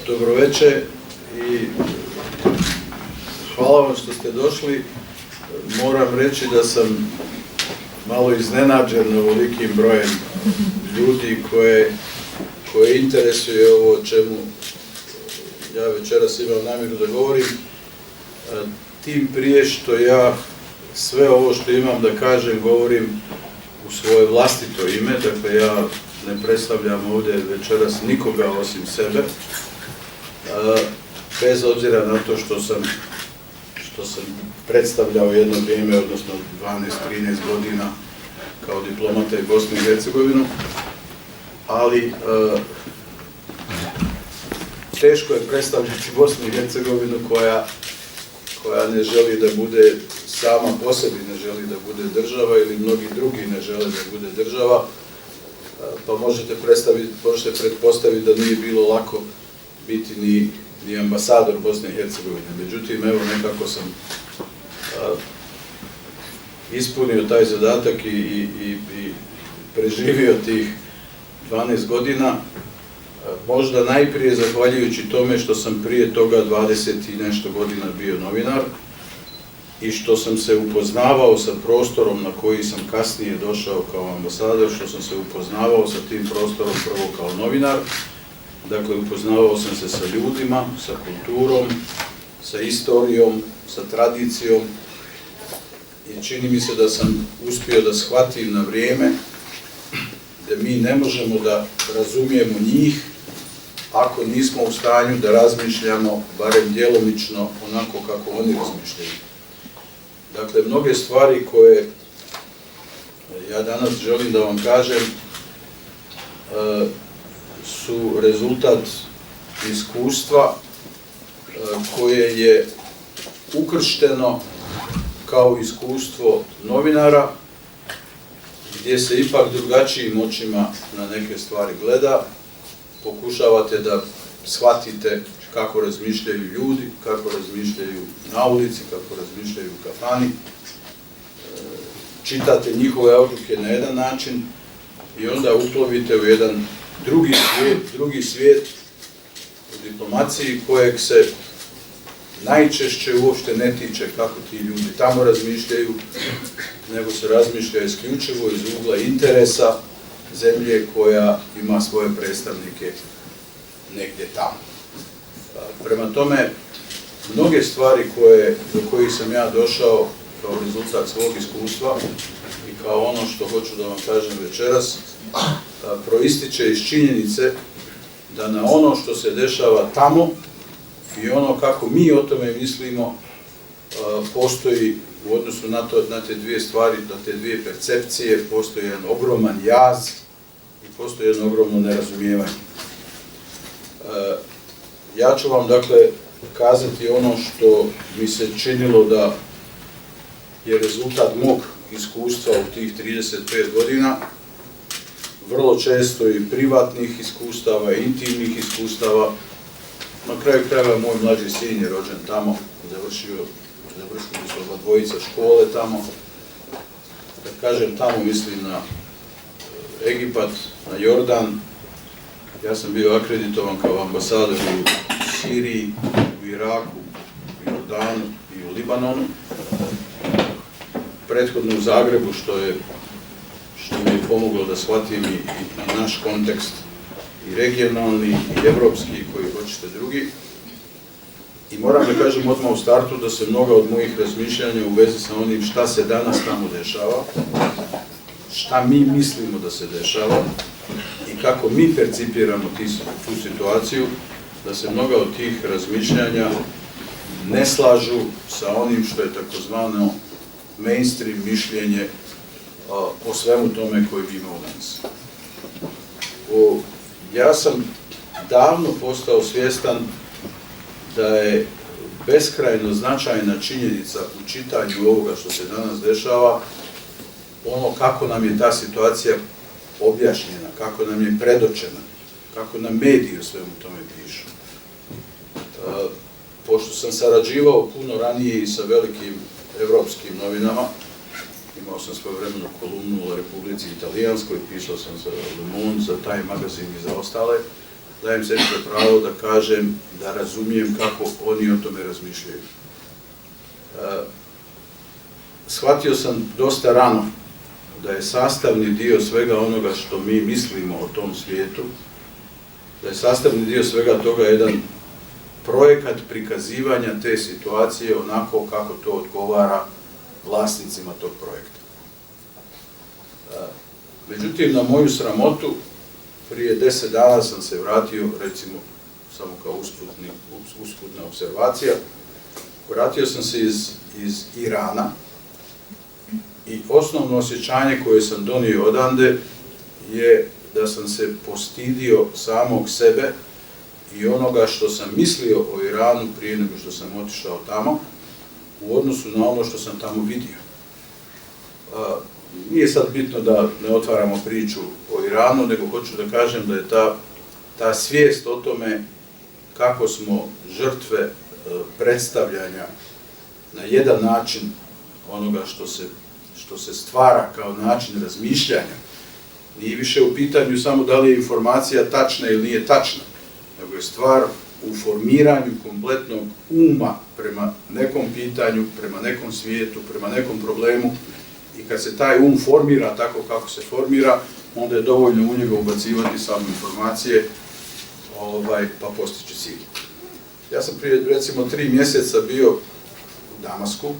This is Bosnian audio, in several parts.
Dobroveče i hvala vam što ste došli. Moram reći da sam malo iznenađen ovolikim brojem ljudi koje interesuje ovo o čemu ja večeras imam namjeru da govorim. Tim prije što ja sve ovo što imam da kažem govorim u svoje vlastito ime, dakle ja ne predstavljam ovdje večeras nikoga osim sebe, bez obzira na to što sam predstavljao jedno vrijeme, odnosno 12-13 godina kao diplomata i Bosnu i Hercegovinu, ali teško je predstavljati Bosnu i Hercegovinu koja ne želi da bude sama po sebi, ne želi da bude država ili mnogi drugi ne žele da bude država, pa možete pretpostaviti da nije bilo lako biti ni ambasador Bosne i Hercegovine. Međutim, evo nekako sam ispunio taj zadatak i preživio tih 12 godina, možda najprije zahvaljujući tome što sam prije toga 20 i nešto godina bio novinar i što sam se upoznavao sa prostorom na koji sam kasnije došao kao ambasador, što sam se upoznavao sa tim prostorom prvo kao novinar, dakle upoznavao sam se sa ljudima, sa kulturom, sa istorijom, sa tradicijom i čini mi se da sam uspio da shvatim na vrijeme da mi ne možemo da razumijemo njih ako nismo u stanju da razmišljamo barem djelomično onako kako oni razmišljaju. Dakle, mnoge stvari koje ja danas želim da vam kažem su rezultat iskustva koje je ukršteno kao iskustvo novinara, gdje se ipak drugačijim očima na neke stvari gleda, pokušavate da shvatite kako razmišljaju ljudi, kako razmišljaju na ulici, kako razmišljaju u kafani, čitate njihove odluke na jedan način i onda uplovite u jedan drugi svijet u diplomaciji kojeg se najčešće uopšte ne tiče kako ti ljudi tamo razmišljaju, nego se razmišlja isključivo iz ugla interesa zemlje koja ima svoje predstavnike negdje tamo. Prema tome, mnoge stvari do kojih sam ja došao kao rezultat svog iskustva i kao ono što hoću da vam kažem večeras, proističe iz činjenice da na ono što se dešava tamo i ono kako mi o tome mislimo postoji u odnosu na te dvije stvari, na te dvije percepcije, postoji jedan ogroman jaz i postoji jedno ogromno nerazumijevanje. Ja ću vam dakle kazati ono što mi se činilo da je rezultat mog iskustva u tih 35 godina, vrlo često i privatnih iskustava, intimnih iskustava. Na kraju krajeva moj mlađi sin je rođen tamo, završili su oba dvojica škole tamo. Kad kažem tamo, mislim na Egipat, na Jordan. Ja sam bio akreditovan kao ambasador u Siriji, u Iraku, u Jordanu i u Libanonu. Prethodno u Zagrebu, što mi je pomoglo da shvatim i naš kontekst, i regionalni, i evropski, i koji hoćete drugi. I moram da kažem odmah u startu da se mnoga od mojih razmišljanja u vezi sa onim šta se danas tamo dešava, šta mi mislimo da se dešava i kako mi percipiramo tu situaciju, da se mnoga od tih razmišljanja ne slažu sa onim što je takozvano mainstream mišljenje o svemu tome koji mi imamo danas. Ja sam davno postao svjestan da je beskrajno značajna činjenica u čitanju ovoga što se danas dešava ono kako nam je ta situacija objašnjena, kako nam je predočena, kako nam mediji o svemu tome pišu. Pošto sam sarađivao puno ranije i sa velikim evropskim novinama, imao sam svojevremenu kolumnu o Republici Italijanskoj, pisao sam za Le Monde, za Time magazin i za ostale, dajem sebi za pravo da kažem da razumijem kako oni o tome razmišljaju. Shvatio sam dosta rano da je sastavni dio svega onoga što mi mislimo o tom svijetu, da je sastavni dio svega toga jedan projekat prikazivanja te situacije onako kako to odgovara vlasnicima tog projekta. Međutim, na moju sramotu, prije 10 dana sam se vratio, recimo, samo kao usputna observacija, vratio sam se iz Irana i osnovno osjećanje koje sam donio odande je da sam se postidio samog sebe i onoga što sam mislio o Iranu prije nego što sam otišao tamo, u odnosu na ono što sam tamo vidio. Nije sad bitno da ne otvaramo priču o Iranu, nego hoću da kažem da je ta svijest o tome kako smo žrtve predstavljanja na jedan način onoga što se stvara kao način razmišljanja. Nije više u pitanju samo da li je informacija tačna ili nije tačna, nego je stvar u formiranju kompletnog uma prema nekom pitanju, prema nekom svijetu, prema nekom problemu. I kad se taj um formira tako kako se formira, onda je dovoljno u njega ubacivati samo informacije pa postići cilj. Ja sam prije recimo 3 mjeseca bio u Damasku.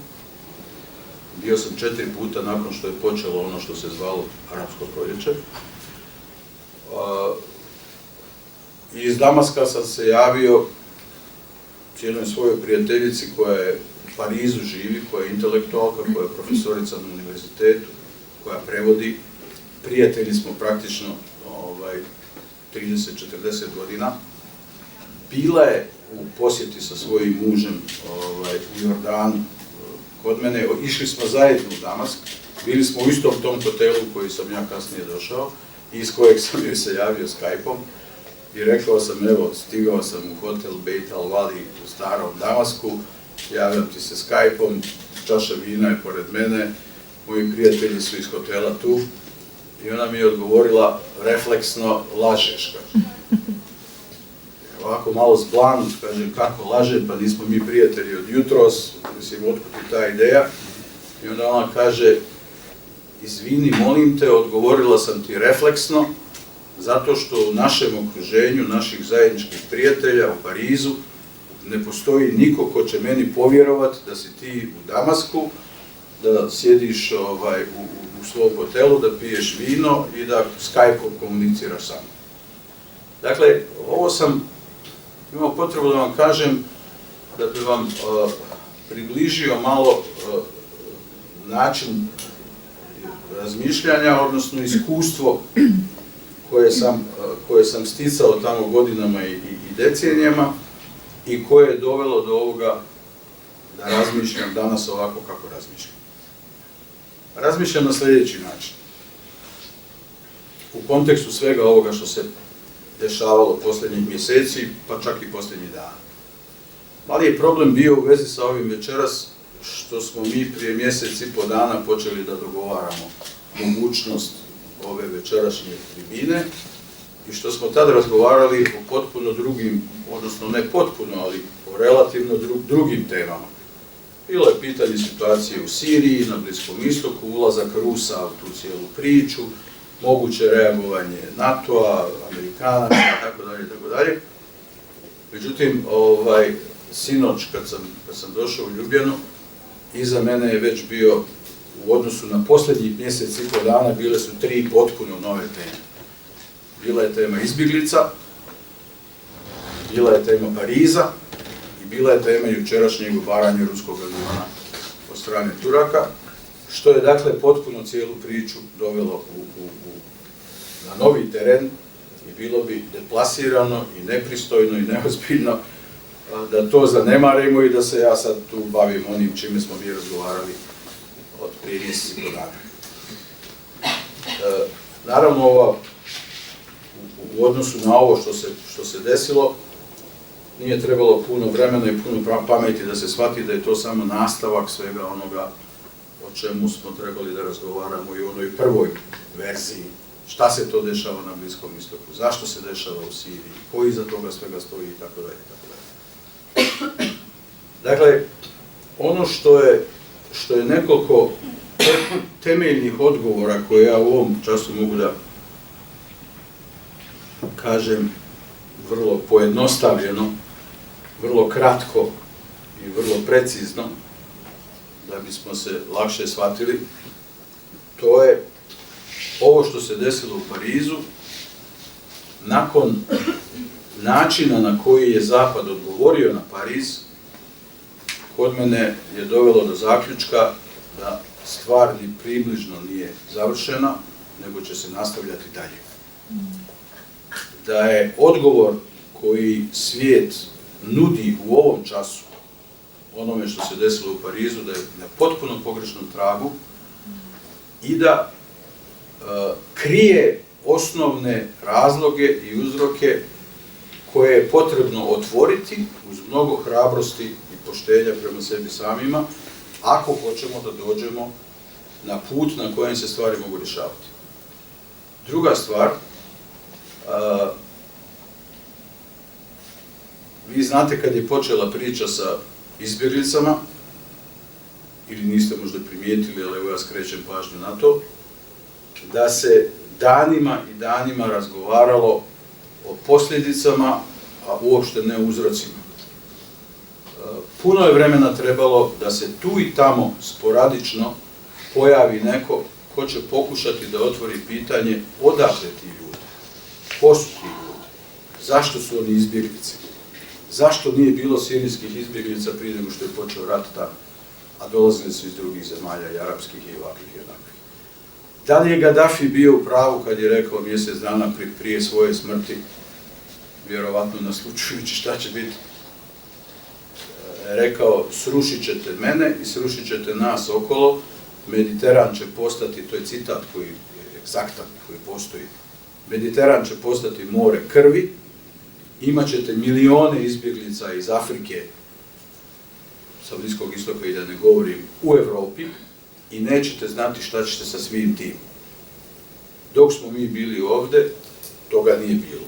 Bio sam 4 puta nakon što je počelo ono što se zvalo Arapsko proljeće. I iz Damaska sam se javio jednoj svojoj prijateljici koja je u Parizu živi, koja je intelektualka, koja je profesorica na univerzitetu, koja prevodi. Prijatelji smo praktično 30-40 godina. Bila je u posjeti sa svojim mužem u Jordanu kod mene. Išli smo zajedno u Damask. Bili smo u istom tom hotelu u koji sam ja kasnije došao i iz kojeg sam joj se javio Skype-om. I rekao sam, evo, stigao sam u hotel Beit al-Wali u starom Damasku, javljam ti se Skype-om, čaša vina je pored mene, moji prijatelji su iz hotela tu i ona mi je odgovorila refleksno, lažeš, kaže. Ovako malo zblanut, kaže, kako laže, pa nismo mi prijatelji od jutros, mislim, otkud je ta ideja. I onda ona kaže, izvini, molim te, odgovorila sam ti refleksno, zato što u našem okruženju, naših zajedničkih prijatelja u Parizu, ne postoji niko ko će meni povjerovati da si ti u Damasku, da sjediš u svom hotelu, da piješ vino i da Skype-om komuniciraš sa mnom. Dakle, ovo sam imao potrebu da vam kažem, da bi vam približio malo način razmišljanja, odnosno iskustvo koje sam sticao tamo godinama i decenijama i koje je dovelo do ovoga da razmišljam danas ovako kako razmišljam. Razmišljam na sljedeći način. U kontekstu svega ovoga što se dešavalo posljednjih mjeseci, pa čak i posljednjih dana. Mali je problem bio u vezi sa ovim večeras, što smo mi prije mjesec i po dana počeli da dogovaramo mogućnost ove večerašnje tribine i što smo tad razgovarali o potpuno drugim, odnosno ne potpuno, ali o relativno drugim temama. Bilo je pitanje situacije u Siriji, na Bliskom istoku, ulazak Rusa u tu cijelu priču, moguće reagovanje NATO-a, Amerikanaca, itd. Međutim, sinoć kad sam došao u Ljubljanu, iza mene je već bio, u odnosu na posljednjih mjesec i po dana, bile su 3 potpuno nove teme. Bila je tema izbjeglica, bila je tema Pariza i bila je tema jučerašnjeg ubaranja ruskog aviona od strane Turaka, što je dakle potpuno cijelu priču dovelo na novi teren i bilo bi deplasirano i nepristojno i neozbiljno da to zanemarimo i da se ja sad tu bavim onim čime smo mi razgovarali od prije mjesec i po dana. Naravno, u odnosu na ovo što se desilo, nije trebalo puno vremena i puno pameti da se shvati da je to samo nastavak svega onoga o čemu smo trebali da razgovaramo i u onoj prvoj verziji šta se to dešava na Bliskom istoku, zašto se dešava u Siriji, koji iza toga svega stoji itd. Dakle, ono što je nekoliko temeljnih odgovora koje ja u ovom času mogu da kažem vrlo pojednostavljeno, vrlo kratko i vrlo precizno, da bismo se lakše shvatili, to je ovo što se desilo u Parizu, nakon načina na koji je Zapad odgovorio na Pariz, kod mene je dovelo do zaključka da stvar ni približno nije završena, nego će se nastavljati dalje. Da je odgovor koji svijet nudi u ovom času onome što se desilo u Parizu, da je na potpuno pogrešnom tragu i da krije osnovne razloge i uzroke koje je potrebno otvoriti uz mnogo hrabrosti i poštenja prema sebi samima, ako hoćemo da dođemo na put na kojem se stvari mogu rješavati. Druga stvar, vi znate kad je počela priča sa izbjeglicama, ili niste možda primijetili, ali evo ja skrećem pažnju na to, da se danima i danima razgovaralo o posljedicama, a uopšte ne o uzrocima. Puno je vremena trebalo da se tu i tamo sporadično pojavi neko ko će pokušati da otvori pitanje odakle ti ljudi, ko su ti ljudi, zašto su oni izbjeglice, zašto nije bilo sirijskih izbjeglica prije nego što je počeo rat tamo, a dolazili su iz drugih zemalja, i arapskih i ovakvih i onakvih. Da li je Gaddafi bio u pravu kad je rekao mjesec dana prije svoje smrti, vjerovatno naslučujući šta će biti, rekao srušit ćete mene i srušit ćete nas okolo, Mediteran će postati, to je citat koji je egzaktan, koji postoji, Mediteran će postati more krvi, imat ćete milione izbjeglica iz Afrike, sa Bliskog istoka i da ne govorim, u Evropi i nećete znati šta ćete sa svim tim. Dok smo mi bili ovde, toga nije bilo.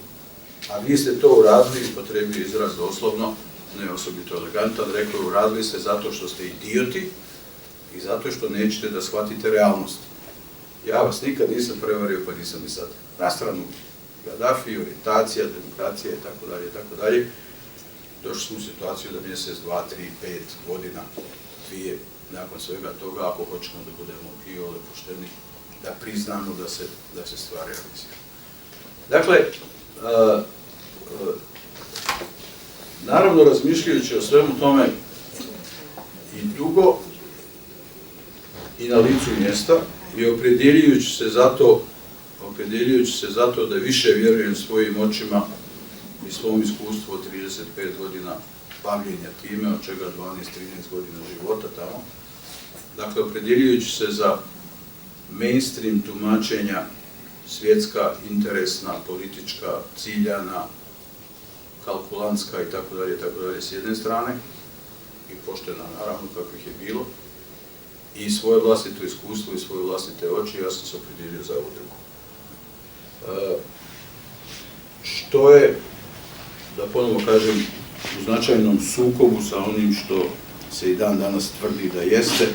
A vi ste to uradili, potrebio izraz doslovno, ne osobito elegantan, rekao uradili ste zato što ste idioti i zato što nećete da shvatite realnost. Ja vas nikad nisam prevario, pa nisam ni sad. Na stranu Gaddafi, orijentacija, demokracija i tako dalje, došli smo u situaciju da mjesec, 2, 3, 5 godina, 2, nakon svega toga, ako hoćemo da budemo i ole pošteni, da priznamo da se stvar realizira. Dakle, naravno, razmišljajući o svemu tome i dugo i na licu mjesta i opredjeljujući se zato da više vjerujem svojim očima i svom iskustvu od 35 godina bavljenja time, od čega 12-13 godina života tamo. Dakle, opredjeljujući se za mainstream tumačenja svjetska, interesna, politička, ciljana, kalkulantska i tako dalje s jedne strane, i poštena naravno kakvih je bilo, i svoje vlastito iskustvo i svoje vlastite oči, ja sam se opredijelio za ovu drugu. Što je, da ponovno kažem, u značajnom sukobu sa onim što se i dan danas tvrdi da jeste,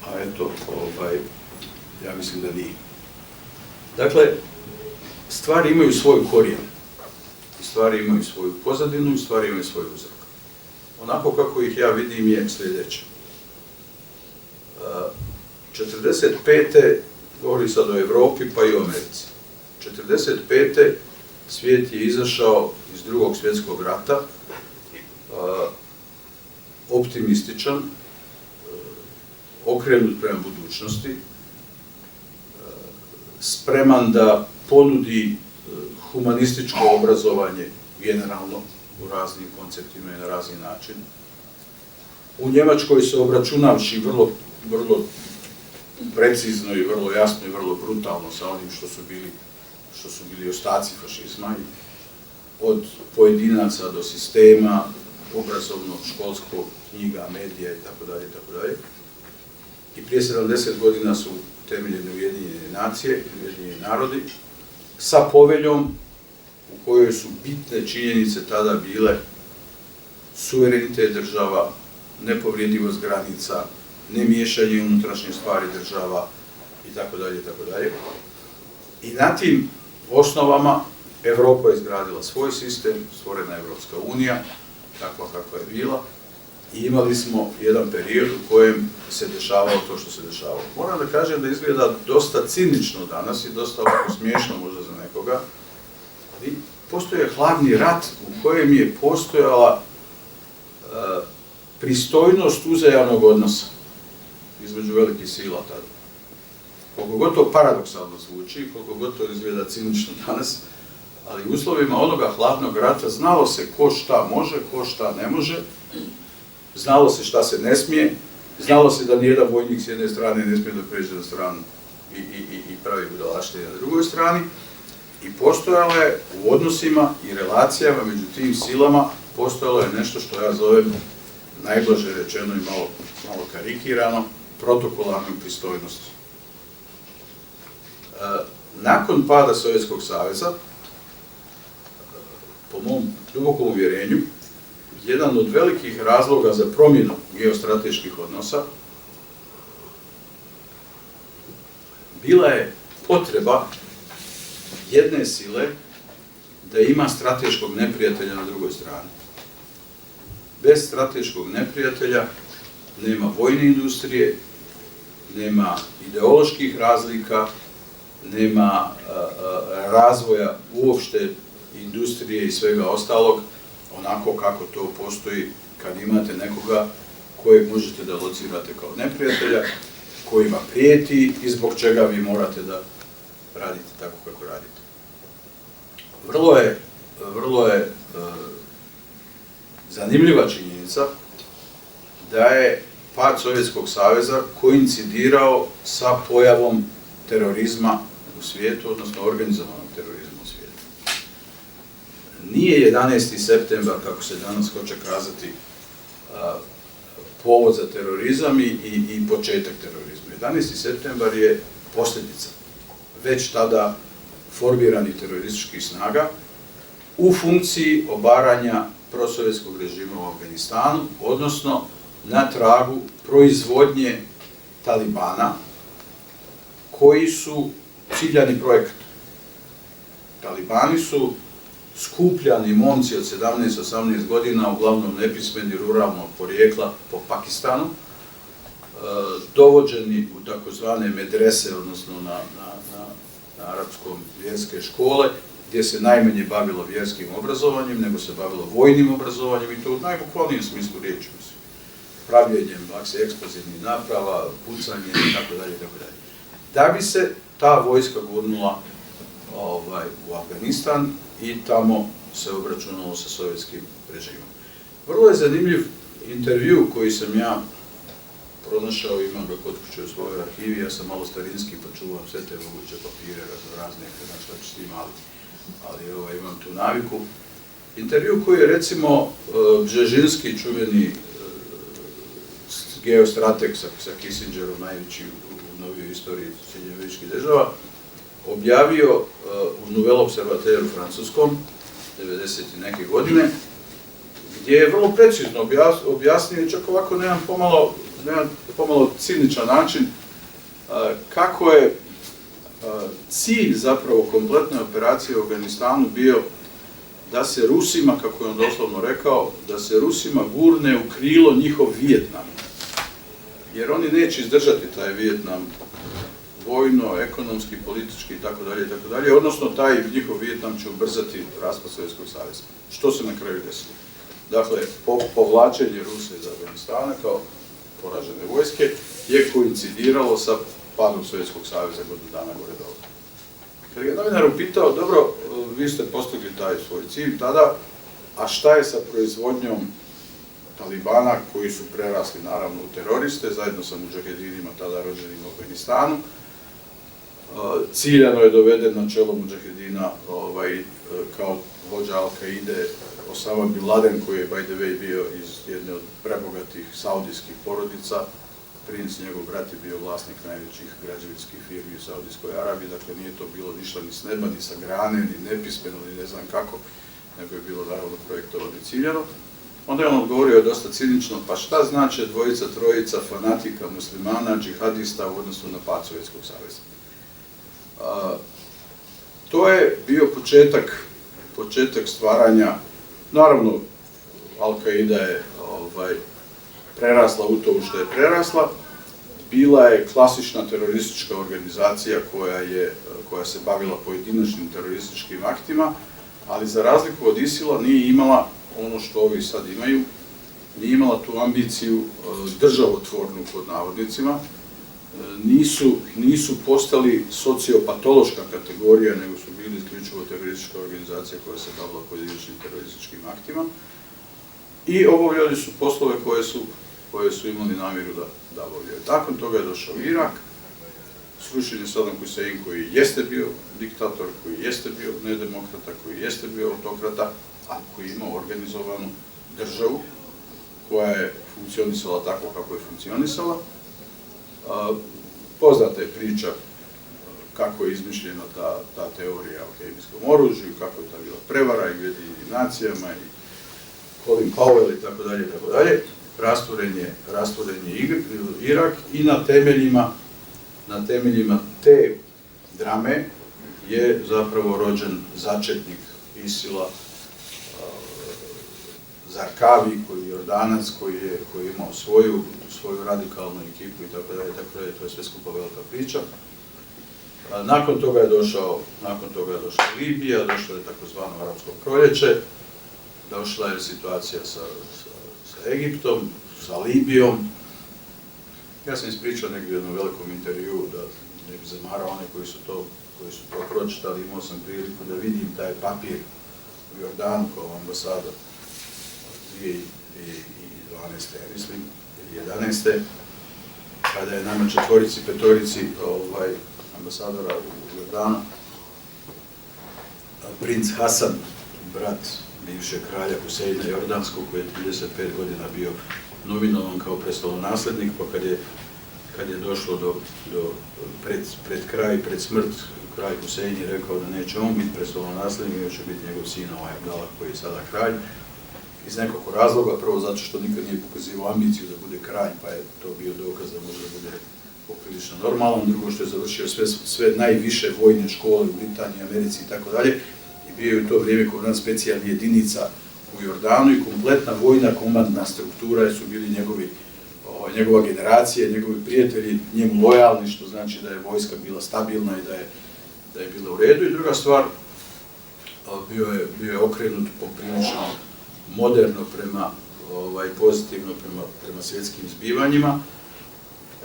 a eto, ja mislim da nije. Dakle, stvari imaju svoj korijen, stvari imaju svoju pozadinu i stvari imaju svoj uzrok. Onako kako ih ja vidim je sljedeće. 45. govori sad o Evropi pa i o Americi. 45. svijet je izašao iz Drugog svjetskog rata, optimističan, okrenut prema budućnosti, spreman da ponudi humanističko obrazovanje generalno u raznim konceptima i na razni način. U Njemačkoj se obračunavši vrlo precizno i vrlo jasno i vrlo brutalno sa onim što su bili ostaci fašizma, od pojedinaca do sistema, obrazovnog, školskog, knjiga, medija i prije 70 godina su temeljene Ujedinjene narodi, sa poveljom u kojoj su bitne činjenice tada bile suverenitet država, nepovredivost granica, nemiješanje u unutrašnje stvari država itd. itd. I na tim osnovama Evropa je izgradila svoj sistem, stvorena je Evropska unija, takva kakva je bila, i imali smo jedan period u kojem se dešavalo to što se dešavalo. Moram da kažem da izgleda dosta cinično danas i dosta ovako smiješno možda za nekoga, ali postoje hladni rat u kojem je postojala pristojnost uzajamnog odnosa između velikih sila tada. Koliko god to paradoksalno zvuči, koliko god to izgleda cinično danas, ali u uslovima onoga hladnog rata znalo se ko šta može, ko šta ne može, znalo se šta se ne smije, znalo se da nijedan vojnik s jedne strane ne smije da pređe na stranu i pravi budalaštine na drugoj strani, i postojalo je u odnosima i relacijama među tim silama, postojalo je nešto što ja zovem, najblaže rečeno i malo karikirano, protokolarnom pristojnosti. Nakon pada Sovjetskog saveza, po mom dubokom uvjerenju, jedan od velikih razloga za promjenu geostrateških odnosa bila je potreba jedne sile da ima strateškog neprijatelja na drugoj strani. Bez strateškog neprijatelja nema vojne industrije, nema ideoloških razlika, nema razvoja uopšte industrije i svega ostalog, onako kako to postoji kad imate nekoga kojeg možete da locirate kao neprijatelja, koji vam prijeti i zbog čega vi morate da radite tako kako radite. Vrlo je zanimljiva činjenica da je pad Sovjetskog saveza koincidirao sa pojavom terorizma u svijetu, odnosno organizovanog terorizma u svijetu. Nije 11. septembar, kako se danas hoće kazati, povod za terorizam i početak terorizma. 11. septembar je posljedica već tada formiranih terorističkih snaga u funkciji obaranja prosovjetskog režima u Afganistanu, odnosno na tragu proizvodnje Talibana, koji su ciljani projekat. Talibani su skupljani momci od 17-18 godina, uglavnom nepismeni, ruralnog porijekla po Pakistanu, dovođeni u takozvane medrese, odnosno na arapskom vjerske škole, gdje se najmanje bavilo vjerskim obrazovanjem, nego se bavilo vojnim obrazovanjem, i to u najbukvalnijem smislu riječi, pravljenjem eksplozivnih naprava, pucanjem itd. Da bi se ta vojska gurnula u Afganistan i tamo se obračunalo sa sovjetskim režimom. Vrlo je zanimljiv intervju koji sam ja pronašao, imam ga kod kuće u svojoj arhivi, ja sam malo starinski pa čuvam sve te moguće papire, razne, ne znam šta ću s tim, ali imam tu naviku. Intervju koji je recimo Bžežinski, čuveni geostrateg sa Kissingerom, najveći u novijoj istoriji Sjedinjenih Američkih Država, objavio u Nouvelle Observateur u francuskom, 90. neke godine, gdje je vrlo precizno objasnio, čak ovako na jedan pomalo ciničan način, kako je cilj zapravo kompletne operacije u Afganistanu bio da se Rusima, kako je on doslovno rekao, da se Rusima gurne u krilo njihov Vijetnam. Jer oni neće izdržati taj Vijetnam vojno, ekonomski, politički itd., odnosno taj njihov Vijetnam će ubrzati raspad Sovjetskog saveza. Što se na kraju desilo? Dakle, povlačenje Rusije iz Afganistana kao poražene vojske je koincidiralo sa padom Sovjetskog saveza godinu dana gore dole. Kad je novinar upitao, dobro, vi ste postigli taj svoj cilj tada, a šta je sa proizvodnjom Talibana, koji su prerasli naravno u teroriste, zajedno sa mudžahedinima tada rođenim u Afganistanu. Ciljano je doveden na čelo mudžahedina kao vođa Al-Kaide Osama Bin Laden, koji je by the way bio iz jedne od prebogatih saudijskih porodica, princ, njegov brat je bio vlasnik najvećih građevinskih firmi u Saudijskoj Arabiji, dakle nije to bilo ništa ni s neba, ni sa grane, ni nepismeno, ni ne znam kako, nego je bilo naravno projektovano i ciljano. Onda je on odgovorio dosta cinično, pa šta znači dvojica, trojica fanatika muslimana, džihadista u odnosu na pad Sovjetskog saveza. To je bio početak stvaranja, naravno Al-Qaida je prerasla u to što je prerasla, bila je klasična teroristička organizacija koja se bavila pojedinačnim terorističkim aktima, ali za razliku od ISIL-a nije imala ono što ovi sad imaju, nije imala tu ambiciju državotvornu pod navodnicima, nisu postali sociopatološka kategorija, nego su bili isključivo teroristička organizacija koja se bavila pojedinačnim terorističkim aktima i obavljali su poslove koje su imali namjeru da obavljaju. Nakon toga je došao Irak, srušen je Saddam Hussein koji jeste bio diktator, koji jeste bio nedemokrata, koji jeste bio autokrata, a koji ima organizovanu državu koja je funkcionisala tako kako je funkcionisala. Poznata je priča kako je izmišljena ta teorija o kemijskom oružju, kako je ta bila prevara i Ujedinjenim nacijama i Colin Powell i tako dalje. Rastvoren je Irak i na temeljima te drame je zapravo rođen začetnik ISIL-a, Zarkavi, koji je Jordanac, koji je imao svoju radikalnu ekipu i tako dalje, to je sve skupa velika priča. Nakon toga je došla Libija, došlo je takozvano Arapsko proljeće, došla je situacija sa Egiptom, sa Libijom. Ja sam ispričao negdje u jednom velikom intervjuu, da ne bi zamarao one koji su to pročitali, imao sam priliku da vidim taj papir u Jordanu kao ambasada 2012. ja mislim, ili 2011. kada je nama četvorici, petorici ambasadora u Jordanu princ Hasan, brat bivšeg kralja Huseina Jordanskog, koji je 35 godina bio nominovan kao prestolonaslednik, pa kad je došlo pred kraj, pred smrt, kralj Husein je rekao da neće on biti prestolonaslednik, nego će biti njegov sin Abdallah koji je sada kralj. Iz nekog razloga, prvo zato što nikad nije pokazivao ambiciju da bude kralj, pa je to bio dokaz da može da bude poprilično normalan. Drugo što je završio sve najviše vojne škole u Britaniji, Americi i tako dalje. I bio je u to vrijeme komandant specijalnih jedinica u Jordanu i kompletna vojna komandna struktura su bili njegova generacija, njegovi prijatelji njemu lojalni, što znači da je vojska bila stabilna i da je bila u redu. I druga stvar, bio je okrenut poprilično moderno pozitivno prema svjetskim zbivanjima.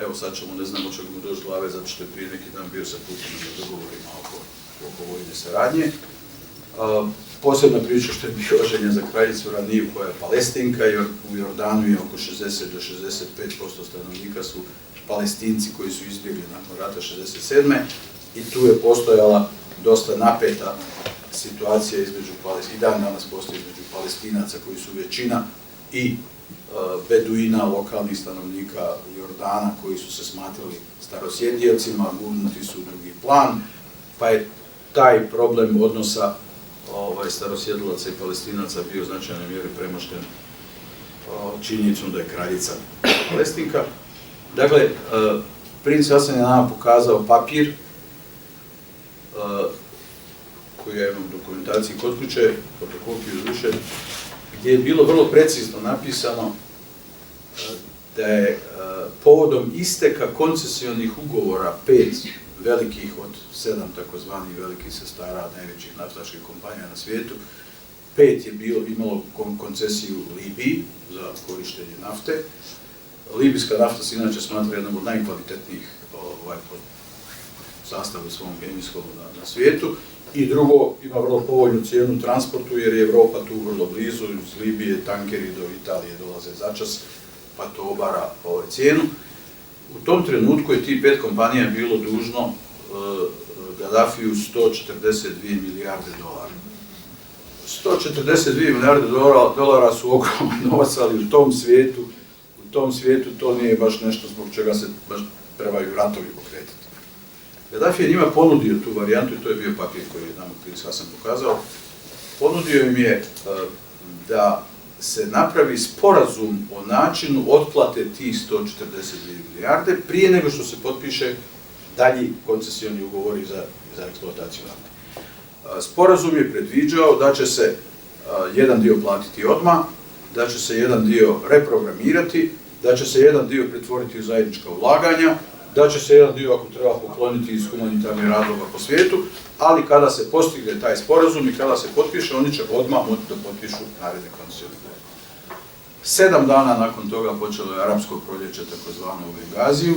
Evo sad ćemo, ne znamo čega mu doći glave, zato što je prije neki dan bio sa Putinom na dogovorima oko vojne saradnje. Posebna priča što je bio oženjen za kraljicu Raniju, koja je Palestinka, i u Jordanu je oko 60 do 65% stanovnika su Palestinci koji su izbjegli nakon rata 67. I tu je postojala dosta napeta situacija i dan danas postoji između Palestinaca koji su većina i Beduina, lokalnih stanovnika Jordana koji su se smatrali starosjedijevcima, gurnuti su u drugi plan, pa je taj problem odnosa starosjedilaca i Palestinaca bio u značajnoj mjeri premošten činjenicom da je kraljica Palestinka. Dakle, princ Hasan je nama pokazao papir koji ja imam u dokumentaciji kod kuće, fotokopiju izvršen, gdje je bilo vrlo precizno napisano da je povodom isteka koncesijonih ugovora 5 velikih od 7 takozvanih velikih sestara najvećih naftaških kompanija na svijetu, 5 je imalo koncesiju Libiji za korištenje nafte. Libijska nafta se inače smatra jednom od najkvalitetnijih sastava u svom kemijskom na svijetu. I drugo, ima vrlo povoljnu cijenu transportu jer je Evropa tu vrlo blizu, iz Libije tankeri do Italije dolaze začas, pa to obara cijenu. U tom trenutku je ti 5 kompanija bilo dužno Gaddafiju 142 milijarde dolara. 142 milijarde dolara su ogroman novac, ali u tom svijetu to nije baš nešto zbog čega se baš trebaju ratovi pokretati. Gaddafi je njima ponudio tu varijantu i to je bio papir koji je Damoklis Hasan pokazao. Ponudio im je da se napravi sporazum o načinu otplate tih 142 milijarde prije nego što se potpiše dalji koncesioni ugovori za eksploataciju nafte. Sporazum je predviđao da će se jedan dio platiti odmah, da će se jedan dio reprogramirati, da će se jedan dio pretvoriti u zajednička ulaganja, da će se jedan dio, ako treba, pokloniti iz humanitarnih razloga po svijetu, ali kada se postigne taj sporazum i kada se potpiše, oni će odmah moći da potpišu naredne koncesione ugovore. 7 dana nakon toga počelo je arapsko proljeće, takozvano u Bengaziju.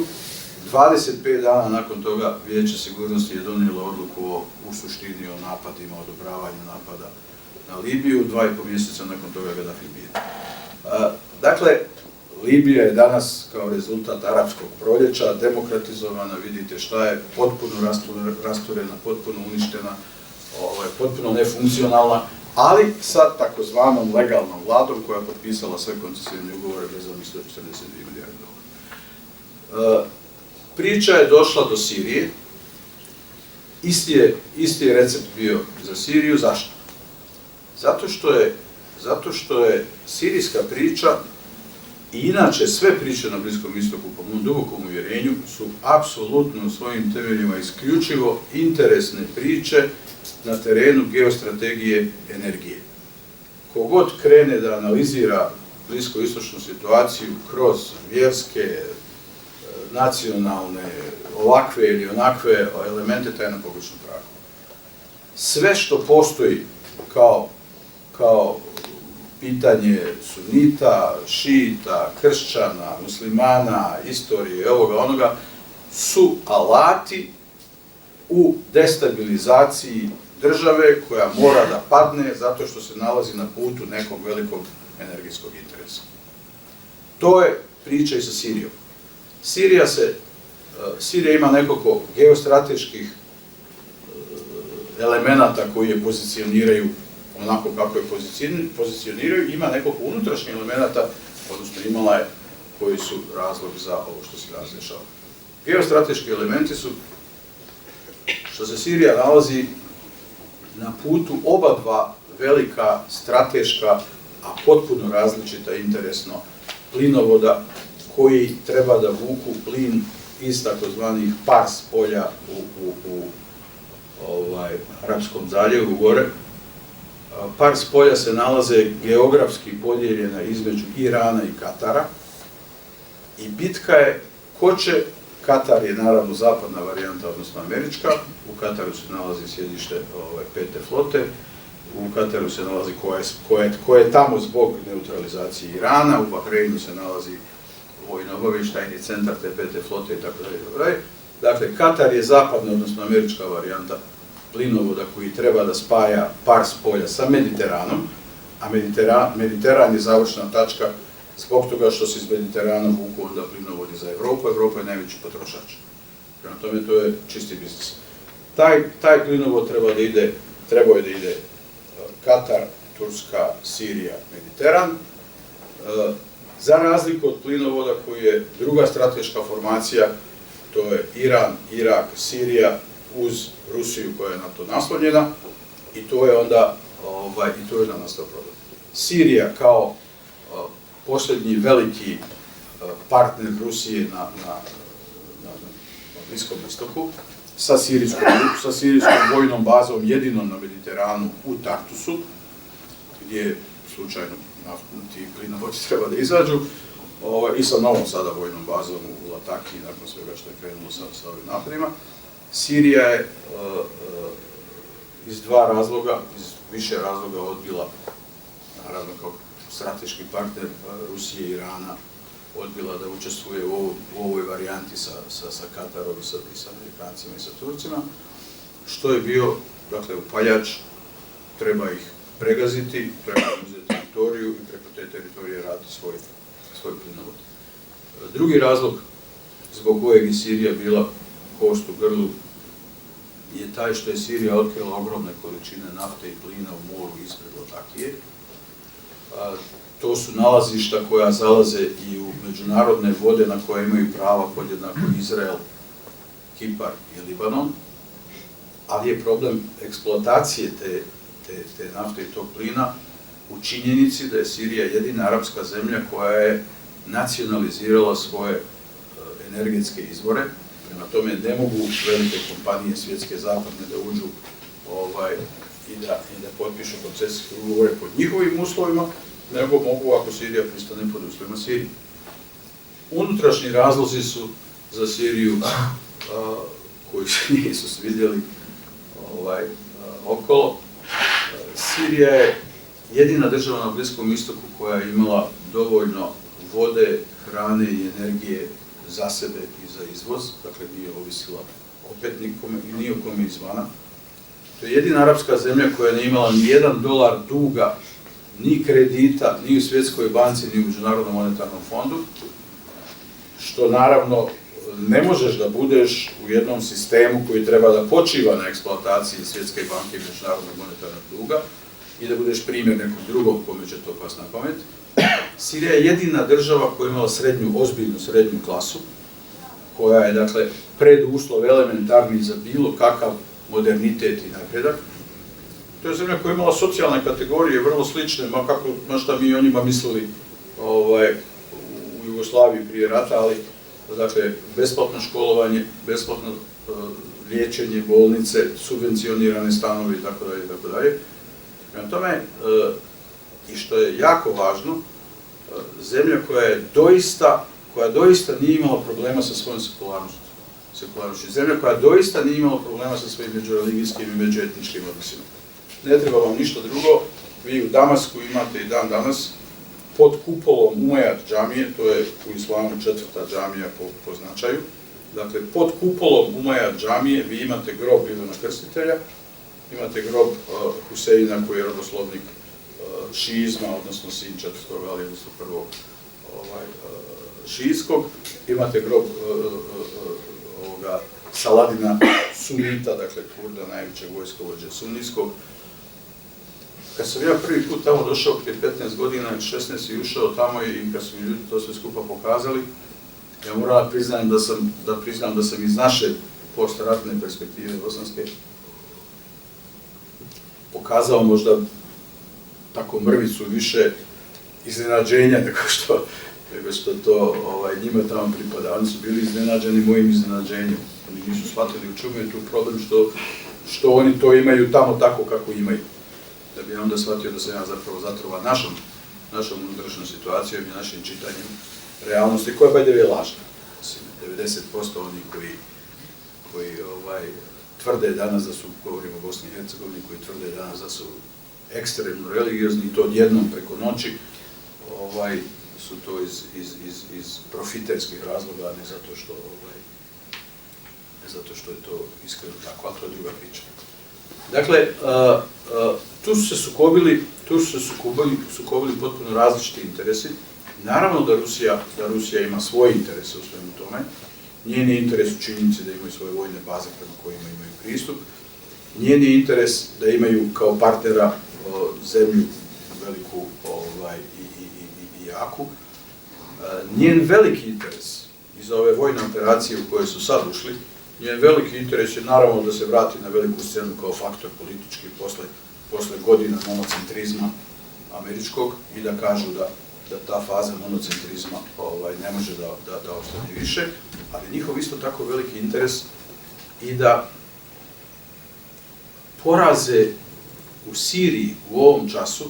25 dana nakon toga Vijeće sigurnosti je donijelo odluku u suštini o napadima, odobravanju napada na Libiju, 2,5 mjeseca nakon toga Gaddafi ubijen. Dakle, Libija je danas kao rezultat arapskog proljeća demokratizovana, vidite šta je, potpuno rasturena, potpuno uništena, potpuno nefunkcionalna, ali sa takozvanom legalnom vladom koja je potpisala sve koncesione ugovore bez onih 142 milijarde dolara. Priča je došla do Sirije, isti je recept bio za Siriju, zašto? Zato što je sirijska priča i inače sve priče na Bliskom istoku po mom dubokom uvjerenju su apsolutno u svojim temeljima isključivo interesne priče na terenu geostrategije energije. Kogod krene da analizira bliskoistočnu situaciju kroz vjerske, nacionalne, ovakve ili onakve elemente, taj je na pogrešnom tragu. Sve što postoji kao pitanje sunita, šita, kršćana, muslimana, istorije, ovoga, onoga, su alati u destabilizaciji države koja mora da padne zato što se nalazi na putu nekog velikog energetskog interesa. To je priča i sa Sirijom. Sirija ima nekoliko geostrateških elemenata koji je pozicioniraju onako kako je pozicioniraju, ima nekoliko unutrašnjih elemenata, odnosno imala je, koji su razlog za ovo što se danas dešava. Geostrateški elementi su što se Sirija nalazi na putu oba dva velika, strateška, a potpuno različita interesno plinovoda koji treba da vuku plin iz takozvanih Pars polja u Arapskom zaljevu gore. Pars polja se nalaze geografski podijeljena između Irana i Katara i bitka je ko će, Katar je naravno zapadna varijanta, odnosno američka, u Kataru se nalazi sjedište 5. flote, u Kataru se nalazi ko je tamo zbog neutralizacije Irana, u Bahreinu se nalazi vojno-obavještajni centar te 5. flote itd. Dakle, Katar je zapadna, odnosno američka varijanta plinovoda koji treba da spaja Pars polja sa Mediteranom, a Mediteran je završna tačka zbog toga što se iz Mediterana vuku onda plinovodi za Evropu. Evropa je najveći potrošač. Prema tome, to je čisti biznis. Taj plinovod trebao je da ide Katar, Turska, Sirija, Mediteran. Za razliku od plinovoda koji je druga strateška formacija, to je Iran, Irak, Sirija, uz Rusiju koja je na to naslonjena i to je onda nastao problem. Sirija kao posljednji veliki partner Rusije na Bliskom istoku sa sirijskom vojnom bazom jedinom na Mediteranu u Tartusu, gdje slučajno ti plinovodi treba da izađu, i sa novom sada vojnom bazom u Lataki nakon svega što je krenulo sa ovim napadima. Sirija je iz više razloga odbila, naravno kao strateški partner Rusije i Irana, odbila da učestvuje u ovoj varijanti sa Katarom i sa Amerikancima i sa Turcima, što je bio, dakle, upaljač, treba ih pregaziti, treba uzeti teritoriju i preko te teritorije raditi svoj plinovod. Drugi razlog zbog kojeg je Sirija bila kost u grlu je taj što je Sirija otkrila ogromne količine nafte i plina u moru ispred Latakije. To su nalazišta koja zalaze i u međunarodne vode na koje imaju prava podjednako Izrael, Kipar i Libanon, ali je problem eksploatacije te nafte i tog plina u činjenici da je Sirija jedina arapska zemlja koja je nacionalizirala svoje energetske izvore. Prema tome ne mogu velike kompanije svjetske zapadne da uđu i da potpišu koncesijske ugovore pod njihovim uslovima, nego mogu ako Sirija pristane pod uslovima Sirije. Unutrašnji razlozi su za Siriju koji se nisu svidjeli okolo. Sirija je jedina država na Bliskom istoku koja je imala dovoljno vode, hrane i energije za sebe i za izvoz, dakle nije ovisila opet nikome i ni o kome izvana. To je jedina arapska zemlja koja nije imala ni $1 duga, ni kredita, ni u Svjetskoj banci, ni u Međunarodnom monetarnom fondu, što naravno ne možeš da budeš u jednom sistemu koji treba da počiva na eksploataciji Svjetske banke i Međunarodnog monetarnog duga i da budeš primjer nekog drugog kome će to pas na pamet. Sirija je jedina država koja je imala ozbiljnu srednju klasu, koja je, dakle, preduslov elementarni za bilo kakav modernitet i napredak. To je zemlja koja je imala socijalne kategorije vrlo slične, ma šta mi o njima mislili u Jugoslaviji prije rata, ali, dakle, besplatno školovanje, besplatno liječenje, bolnice, subvencionirane stanove itd. itd. Prema tome, i što je jako važno, zemlja koja doista nije imala problema sa svojom sekularnošću, zemlja koja doista nije imala problema sa svojim međureligijskim i međuetničkim odnosima. Ne treba vam ništa drugo, vi u Damasku imate i dan danas pod kupolom Umajat džamije, to je u islamu 4. džamija po značaju, dakle pod kupolom Umajat džamije vi imate grob Ivana Krstitelja, imate grob Huseina koji je rodoslovnik šiizma, odnosno sin 4. ali odnosno prvog šiijskog, imate grob Saladina Sunita, dakle Kurda, najvećeg vojskovođe sunnijskog. Kad sam ja prvi put tamo došao prije 15 godina, 16 i ušao tamo i kad su mi ljudi to sve skupa pokazali, ja moram da priznam da sam iz naše postratne perspektive bosanske pokazao možda tako mrvicu više iznenađenja nego što to njima tamo pripada. Oni su bili iznenađeni mojim iznenađenjem. Oni nisu shvatili u čemu je tu problem što oni to imaju tamo tako kako imaju. Da bi onda shvatio da sam ja zapravo zatrovan našom unutrašnjom situacijom i našim čitanjem realnosti, koja by the way je lažna. 90% onih koji tvrde danas da su, govorimo o Bosni i Hercegovini, koji tvrde danas da su ekstremno religiozni i to odjednom preko noći, su to iz profiterskih razloga, ne zato što je to iskreno tako, ali to je druga priča. Dakle, tu su se sukobili potpuno različiti interesi. Naravno da Rusija ima svoje interese u svemu tome. Njen je interes u činjenici da imaju svoje vojne baze prema kojima imaju pristup. Njen je interes da imaju kao partnera zemlju veliku i jaku. Njen veliki interes iza ove vojne operacije u koje su sad ušli, njen veliki interes je naravno da se vrati na veliku scenu kao faktor politički posle godina monocentrizma američkog i da kažu da ta faza monocentrizma ne može da ostane više, ali njihov isto tako veliki interes i da poraze u Siriji u ovom času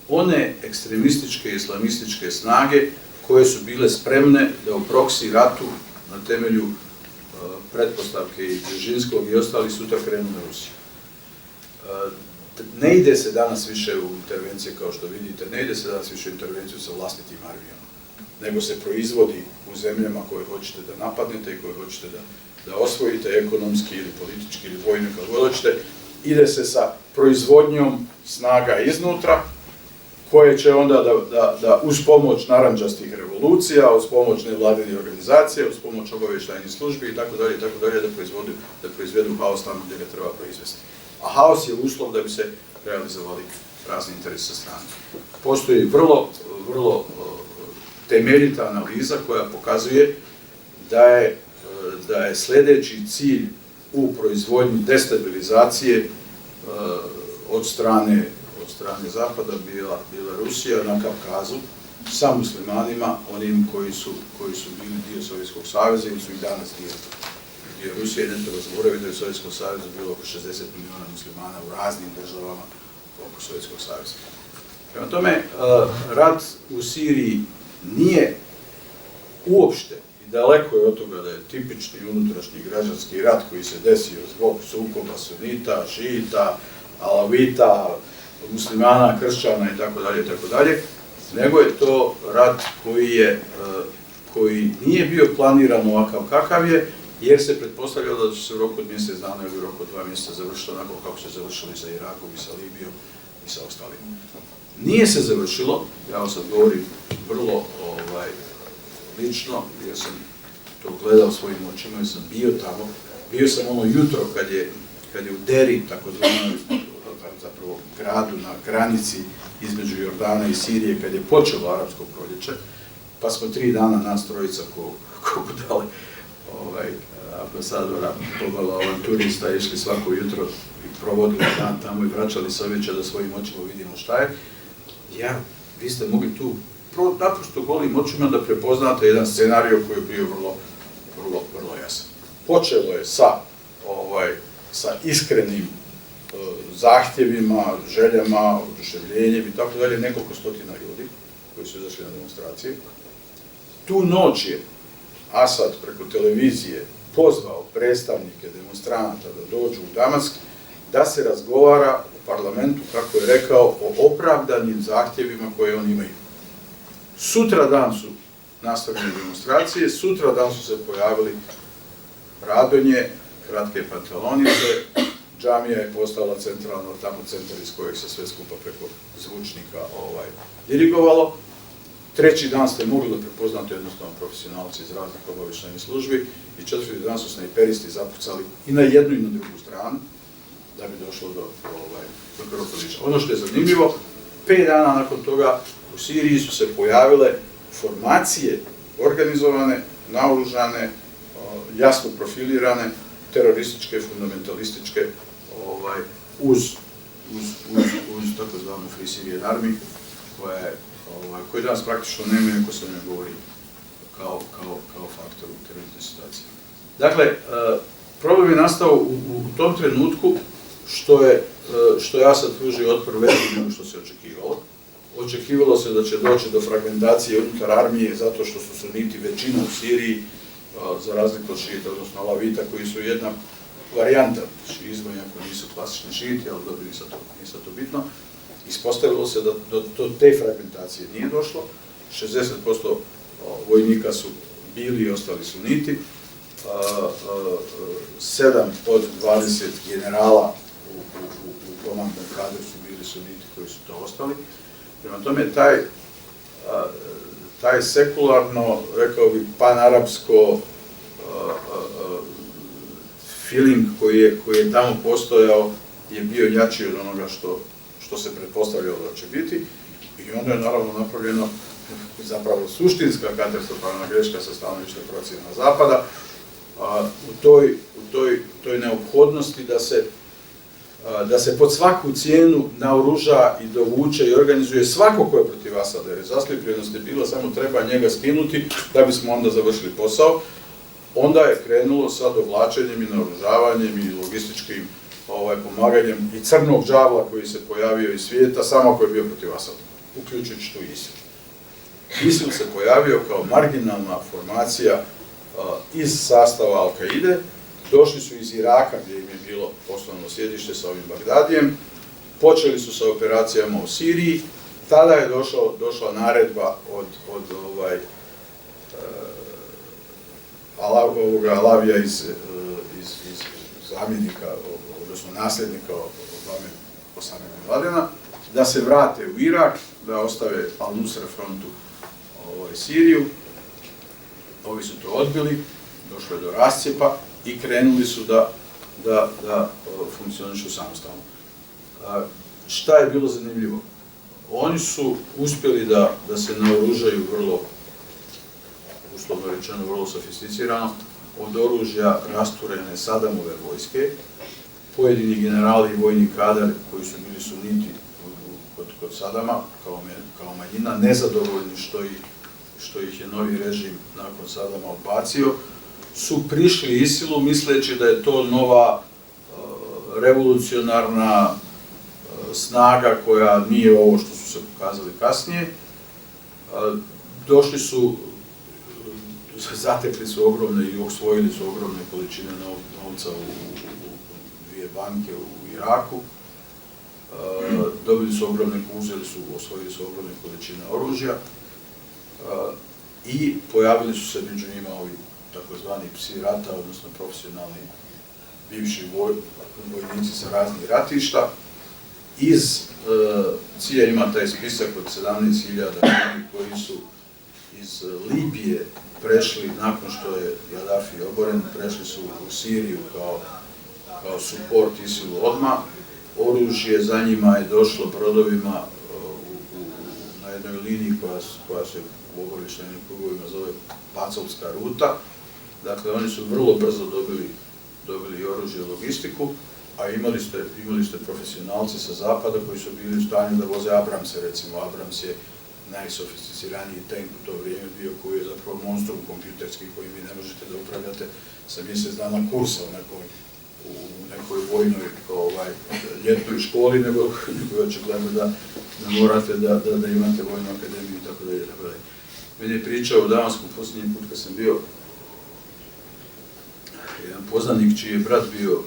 one ekstremističke i islamističke snage koje su bile spremne da u proksi ratu na temelju pretpostavke i Dzeržinskog i ostali sutra krenu na Rusiju. Ne ide se danas više u intervencije, kao što vidite, ne ide se danas više u intervenciju sa vlastitim armijama, nego se proizvodi u zemljama koje hoćete da napadnete i koje hoćete da osvojite ekonomski ili politički ili vojno, kako hoćete. Ide se sa proizvodnjom snaga iznutra, koje će onda da uz pomoć narandžastih revolucija, uz pomoć nevladinih organizacija, uz pomoć obavještajnih službi i tako dalje, da proizvedu haos tamo gdje ga treba proizvesti. A haos je uslov da bi se realizovali razni interesi sa strane. Postoji vrlo temeljita analiza koja pokazuje da je sljedeći cilj u proizvodnji destabilizacije od strane Zapada bila Rusija na Kavkazu sa muslimanima, onim koji su bili dio Sovjetskog saveza ili su i danas dio Rusije. Ne treba zaboraviti da je u Sovjetskom savezu bilo oko 60 milijuna muslimana u raznim državama oko Sovjetskog saveza. Prema tome, rat u Siriji nije uopšte i daleko je od toga da je tipični unutrašnji građanski rat koji se desio zbog sukoba sunita, šiita, alavita, muslimana, kršćana itd., nego je to rat koji nije bio planiran ovakav kakav je, jer se pretpostavljalo da će se u roku od mjesec dana ili u roku od 2 mjeseca završiti onako kako se završili sa Irakom i sa Libijom i sa ostalim. Nije se završilo, ja vam sad govorim vrlo lično, jer sam to gledao svojim očima, jer sam bio tamo. Bio sam ono jutro kad je u Deri, takozvanoj zapravo gradu na granici između Jordana i Sirije, kad je počelo arapsko proljeće, pa smo 3 dana nas trojica ko budale ambasadora, pobala avanturista, išli svako jutro i provodili dan tamo i vraćali se ovdje da svojim očima vidimo šta je. Vi ste mogli tu naprosto golim očima da prepoznate jedan scenario koji je bio vrlo jasan. Počelo je sa iskrenim zahtjevima, željama, oduševljenjem i tako dalje, nekoliko stotina ljudi koji su izašli na demonstracije. Tu noć je Asad preko televizije pozvao predstavnike demonstranata da dođu u Damask, da se razgovara u parlamentu, kako je rekao, o opravdanim zahtjevima koje oni imaju. Sutra dan su nastavljene demonstracije, sutra dan su se pojavili radonje, kratke pantalonice, džamija je postala centralno, tamo centar iz kojeg se sve skupa preko zvučnika dirigovalo. Treći dan ste mogli da prepoznate jednostavno profesionalci iz raznih obavještajnih službi i četvrti dan su snajperisti zapucali i na jednu i na drugu stranu da bi došlo do krvoprolića. Ono što je zanimljivo, 5 dana nakon toga u Siriji su se pojavile formacije organizovane, naoružane, jasno profilirane, terorističke, fundamentalističke, uz takozvanu Free Syrian Army, koji danas praktično nema, iako se ne govori kao faktor u trenutnoj situaciji. Dakle, problem je nastao u tom trenutku što je Asad pružio otpor veći nego što se očekivalo. Očekivalo se da će doći do fragmentacije unutar armije zato što su suniti većina u Siriji, za razliku od šijita, odnosno alavita, koji su jedna varijanta šiizma, iako nisu klasični šijiti, ali dobro, nije sad to bitno. Ispostavilo se da do te fragmentacije nije došlo. 60% vojnika su bili i ostali suniti. 7 od 20 generala u komandnom kadru su bili suniti koji su to ostali. Prema tome, taj sekularno, rekao bih, panarapsko feeling koji je tamo postojao je bio jači od onoga što se pretpostavljalo da će biti. I onda je naravno napravljeno zapravo suštinska katastrofalna greška sa stanovišta procjena Zapada u toj neophodnosti da se pod svaku cijenu naoruža i dovuče i organizuje svako ko je protiv Asada, jer zaslijepljenost je bila, samo treba njega skinuti da bismo onda završili posao. Onda je krenulo sa dovlačenjem i naoružavanjem i logističkim pomaganjem i crnog đavla koji se pojavio iz svijeta, samo ako je bio protiv Asada, uključujući tu ISIL. ISIL se pojavio kao marginalna formacija iz sastava Al-Kaide, došli su iz Iraka gdje im je bilo osnovno sjedište sa ovim Bagdadijem, počeli su sa operacijama u Siriji, tada je došla naredba od Alavija iz zamjenika, odnosno nasljednika Osame bin Ladena, da se vrate u Irak, da ostave Al-Nusra frontu Siriju. Ovi su to odbili, došlo je do rascijepa i krenuli su da funkcionišu samostalno. šta je bilo zanimljivo? Oni su uspjeli da se naoružaju vrlo, uslovno rečeno, vrlo sofisticirano, od oružja rasturene Sadamove vojske. Pojedini generali i vojni kadar koji su bili suniti kod Sadama, kao manjina, nezadovoljni što ih je novi režim nakon Sadama odbacio, su prišli ISIL-u misleći da je to nova revolucionarna snaga koja nije ovo što su se pokazali kasnije. Došli su, zatekli su ogromne i osvojili su ogromne količine novca u dvije banke u Iraku, dobili su ogromne, osvojili su ogromne količine oružja i pojavili su se među njima ovi takozvani psi rata, odnosno profesionalni bivši vojnici sa raznih ratišta. Cilja ima taj spisak od 17.000 ljudi koji su iz Libije prešli, nakon što je Gaddafi oboren, prešli su u Siriju kao suport ISIL-u odmah. Oružje za njima je došlo brodovima na jednoj liniji koja se u obavještajnim krugovima zove Pacovska ruta. Dakle, oni su vrlo brzo dobili oružje i logistiku, a imali ste profesionalce sa zapada koji su bili u stanju da voze Abramse, recimo. Abrams je najsofisticiraniji tank u to vrijeme bio, koji je zapravo monstrum kompjuterski koji vi ne možete da upravljate sa mjesec dana kursa u nekoj vojnoj ljetnoj školi, nego je očigledno da morate da imate vojnu akademiju i tako dalje. Meni je pričao u Damasku posljednji put kad sam bio jedan poznanik čiji je brat bio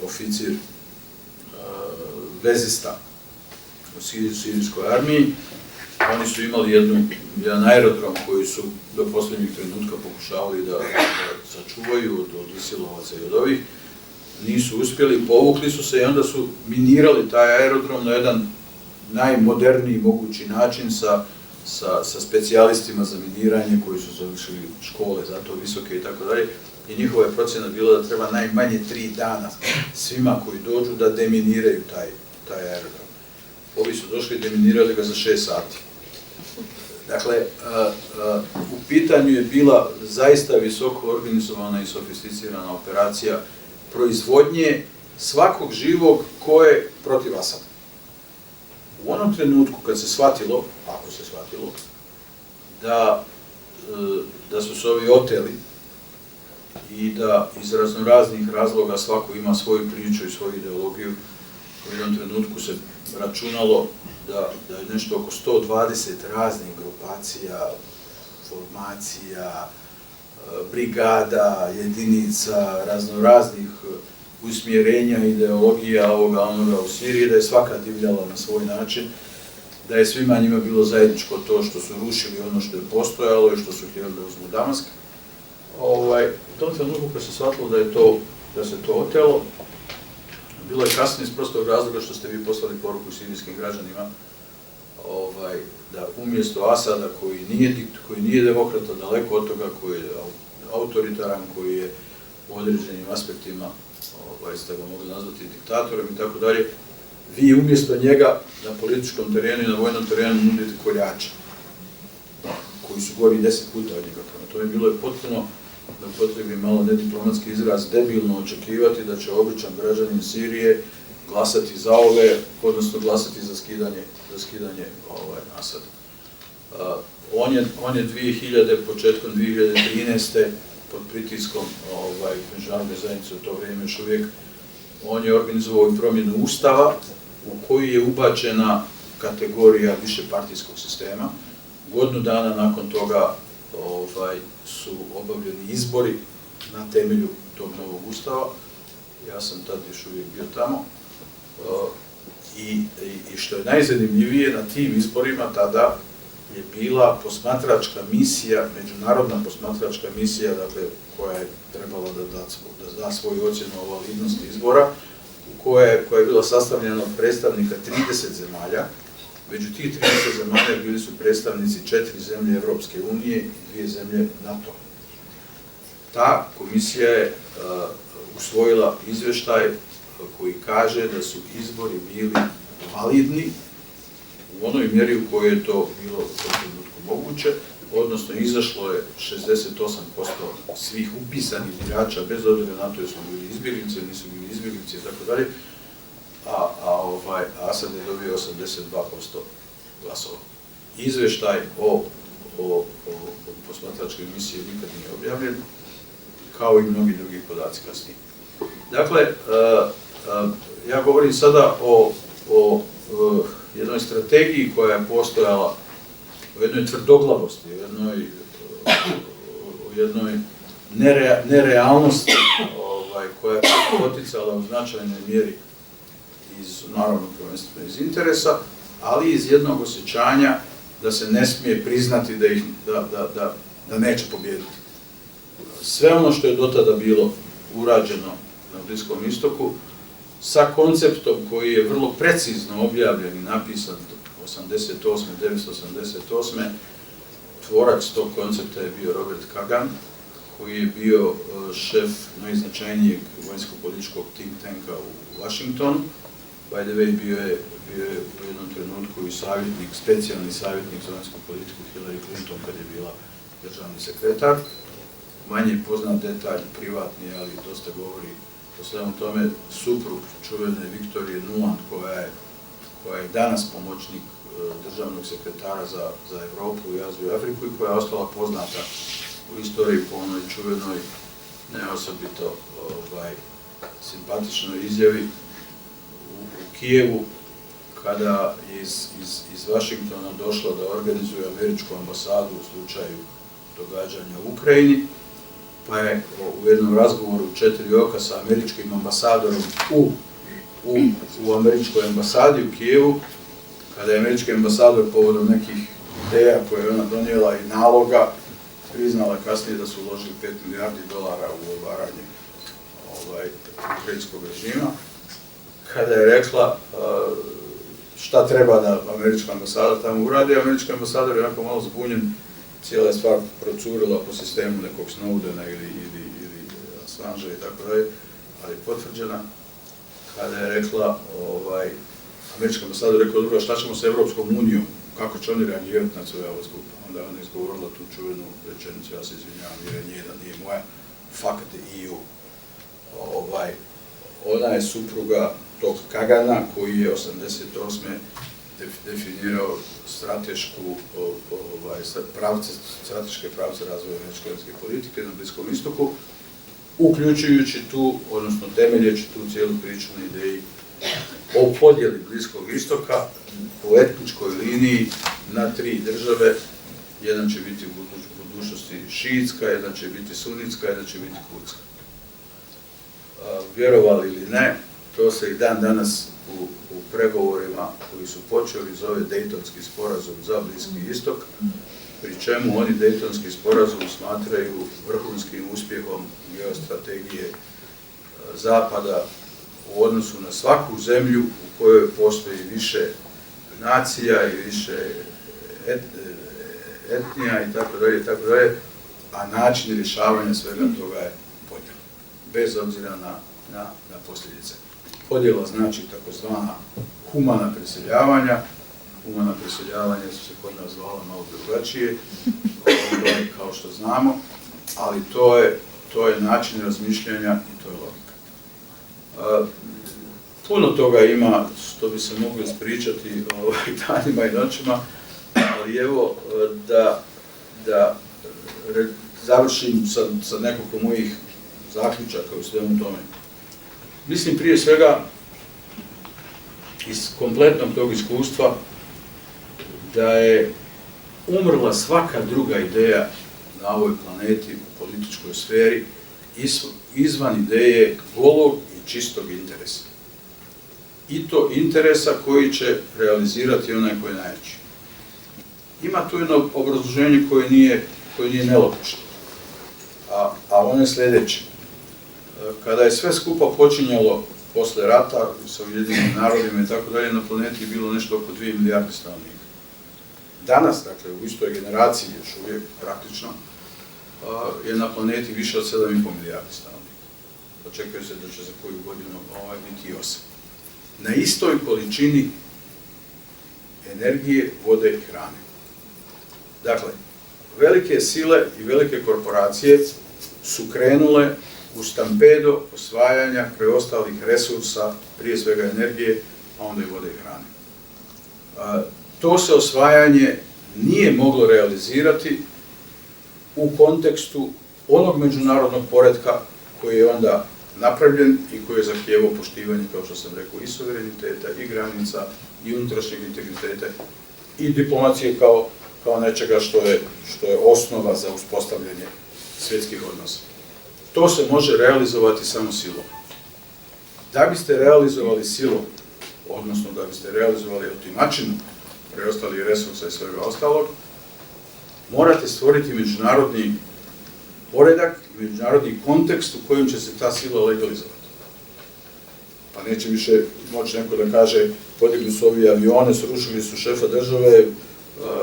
oficir vezista u sirijskoj armiji. Oni su imali jedan aerodrom koji su do posljednjeg trenutka pokušavali da sačuvaju od ISIL-ovaca i od ovih. Nisu uspjeli, povukli su se i onda su minirali taj aerodrom na jedan najmoderniji mogući način sa specijalistima za miniranje koji su završili škole za to visoke i tako dalje. I njihova je procjena bila da treba najmanje 3 dana svima koji dođu da deminiraju taj aerodrom. Ovi su došli i deminirali ga za 6 sati. Dakle, u pitanju je bila zaista visoko organizovana i sofisticirana operacija proizvodnje svakog živog ko je protiv Asada. U onom trenutku kad se shvatilo, ako se shvatilo, da su se ovi oteli i da iz raznoraznih razloga svako ima svoju priču i svoju ideologiju, u jednom trenutku se računalo da je nešto oko 120 raznih grupacija, formacija, brigada, jedinica, raznoraznih usmjerenja, ideologija, ovoga, onoga u Siriji, da je svaka divljala na svoj način, da je svima njima bilo zajedničko to što su rušili ono što je postojalo i što su htjeli da uzmu Damask. U tom trenutku kad se shvatilo da se to otelo, bilo je kasnije iz prostog razloga što ste vi poslali poruku sirijskim građanima da umjesto Asada koji nije demokrata, daleko od toga, koji je autoritaran, koji je u određenim aspektima, ste ga mogli nazvati diktatorom i tako dalje, vi umjesto njega na političkom terenu i na vojnom terenu nudite koljače, koji su gori 10 puta od njega. To je bilo potpuno, da upotrebim malo nediplomatski izraz, debilno očekivati da će običan građanin Sirije glasati za ove, odnosno glasati za skidanje Asada. On je početkom 2013. pod pritiskom međunarodne zajednice u to vrijeme još uvijek, on je organizovao promjenu Ustava u koju je ubačena kategorija višepartijskog sistema. Godinu dana nakon toga su obavljeni izbori na temelju tog novog Ustava. Ja sam tad još uvijek bio tamo. I što je najzanimljivije, na tim izborima tada je bila posmatračka misija, međunarodna posmatračka misija, dakle, koja je trebala da da svoju ocjenu o validnosti izbora, koja je bila sastavljena od predstavnika 30 zemalja. Među tih 30 zemalja bili su predstavnici 4 zemlje Evropske unije i 2 zemlje NATO. Ta komisija je usvojila izvještaj koji kaže da su izbori bili validni u onoj mjeri u kojoj je to bilo u tom trenutku moguće, odnosno izašlo je 68% svih upisanih birača, bez obzira na to jesu bili izbjeglice, nisu bili izbjeglice itd., a Asad je dobio 82% glasova. Izvještaj o posmatračkoj misiji nikad nije objavljen, kao i mnogi drugi podaci kasnije. Dakle, ja govorim sada o jednoj strategiji koja je postojala, o jednoj tvrdoglavosti, o jednoj nerealnosti koja je poticala u značajnoj mjeri naravno prvenstveno iz interesa, ali iz jednog osjećanja da se ne smije priznati da neće pobijediti. Sve ono što je do tada bilo urađeno na Bliskom istoku, sa konceptom koji je vrlo precizno objavljen i napisan 1988. Tvorac tog koncepta je bio Robert Kagan, koji je bio šef najznačajnijeg vojnsko-političkog think tanka u Washingtonu. By the way, bio je u jednom trenutku i savjetnik, specijalni savjetnik za vanjsku politiku Hillary Clinton kad je bila državni sekretar. Manje poznat detalj, privatni, ali dosta govori o svemu tome, suprug čuvene Viktorije Nuland, koja je danas pomoćnik državnog sekretara za Evropu i Aziju i Afriku i koja je ostala poznata u istoriji po onoj čuvenoj, ne osobito simpatičnoj izjavi u Kijevu, kada je iz Washingtona došlo da organizuje američku ambasadu u slučaju događanja u Ukrajini, pa je u jednom razgovoru 4 oka sa američkim ambasadorom u američkoj ambasadi u Kijevu, kada je američki ambasador povodom nekih ideja koje je ona donijela i naloga, priznala kasnije da su uložili $5 milijardi u obaranje ukrajinskog režima, kada je rekla šta treba da američka ambasada tamo uradi, američki ambasador je onako malo zbunjen, cijela je stvar procurila po sistemu nekog Snowdena ili Assangea i tako dalje, ali potvrđena, kada je rekla, američka ambasada rekla, dobro, šta ćemo sa Evropskom unijom, kako će oni reagirati na sve ovo skupa? Onda je ona izgovorila tu čuvenu rečenicu, ja se izvinjavam, jer je njena, nije moja, fuck the EU. Ona je supruga tog Kagana koji je 1988. definirao strateške pravce razvoja američke vanjske politike na Bliskom istoku, uključujući tu, odnosno temeljeći tu cijelu priču na ideji o podjeli Bliskog istoka po etničkoj liniji na 3 države. Jedan će biti u budućnosti šiitska, jedan će biti sunitska, jedan će biti kurdska. Vjerovali ili ne, to se i dan danas u pregovorima koji su počeli zove Dejtonski sporazum za Bliski istok, pri čemu oni Dejtonski sporazum smatraju vrhunskim uspjehom geostrategije Zapada u odnosu na svaku zemlju u kojoj postoji više nacija i više etnija itd., a način rješavanja svega toga je podjela, bez obzira na posljedice. Podjela znači takozvana humana preseljavanja. Humana preseljavanja su se kod nas zvala malo drugačije, kao što znamo, ali to je način razmišljanja i to je logika. Puno toga ima što bi se moglo ispričati danima i noćima, ali evo da završim sa nekoliko mojih zaključaka u svemu tome. Mislim prije svega iz kompletnog tog iskustva da je umrla svaka druga ideja na ovoj planeti u političkoj sferi izvan ideje golog i čistog interesa. I to interesa koji će realizirati onaj koji je najjači. Ima tu jedno obrazloženje koje nije nelogično, a ono je sljedeće. Kada je sve skupa počinjalo posle rata sa Ujedinjenim narodima i tako dalje, na planeti je bilo nešto oko 2 milijarde stanovnika. Danas, dakle, u istoj generaciji, još uvijek praktično, je na planeti više od 7,5 milijarde stanovnika. Očekuje se da će za koju godinu biti 8. Na istoj količini energije, vode i hrane. Dakle, velike sile i velike korporacije su krenule u stampedo osvajanja preostalih resursa, prije svega energije, a onda i vode i hrane. To se osvajanje nije moglo realizirati u kontekstu onog međunarodnog poretka koji je onda napravljen i koji je zahtijevao poštivanje, kao što sam rekao, i suvereniteta, i granica, i unutrašnjeg integriteta, i diplomacije kao nečega što je osnova za uspostavljanje svjetskih odnosa. To se može realizovati samo silom. Da biste realizovali silom, odnosno da biste realizovali otimačinu preostalih resursa i svega ostalog, morate stvoriti međunarodni poredak, međunarodni kontekst u kojem će se ta sila legalizovati. Pa neće više moći neko da kaže podigli su ovi avione, srušili su šefa države,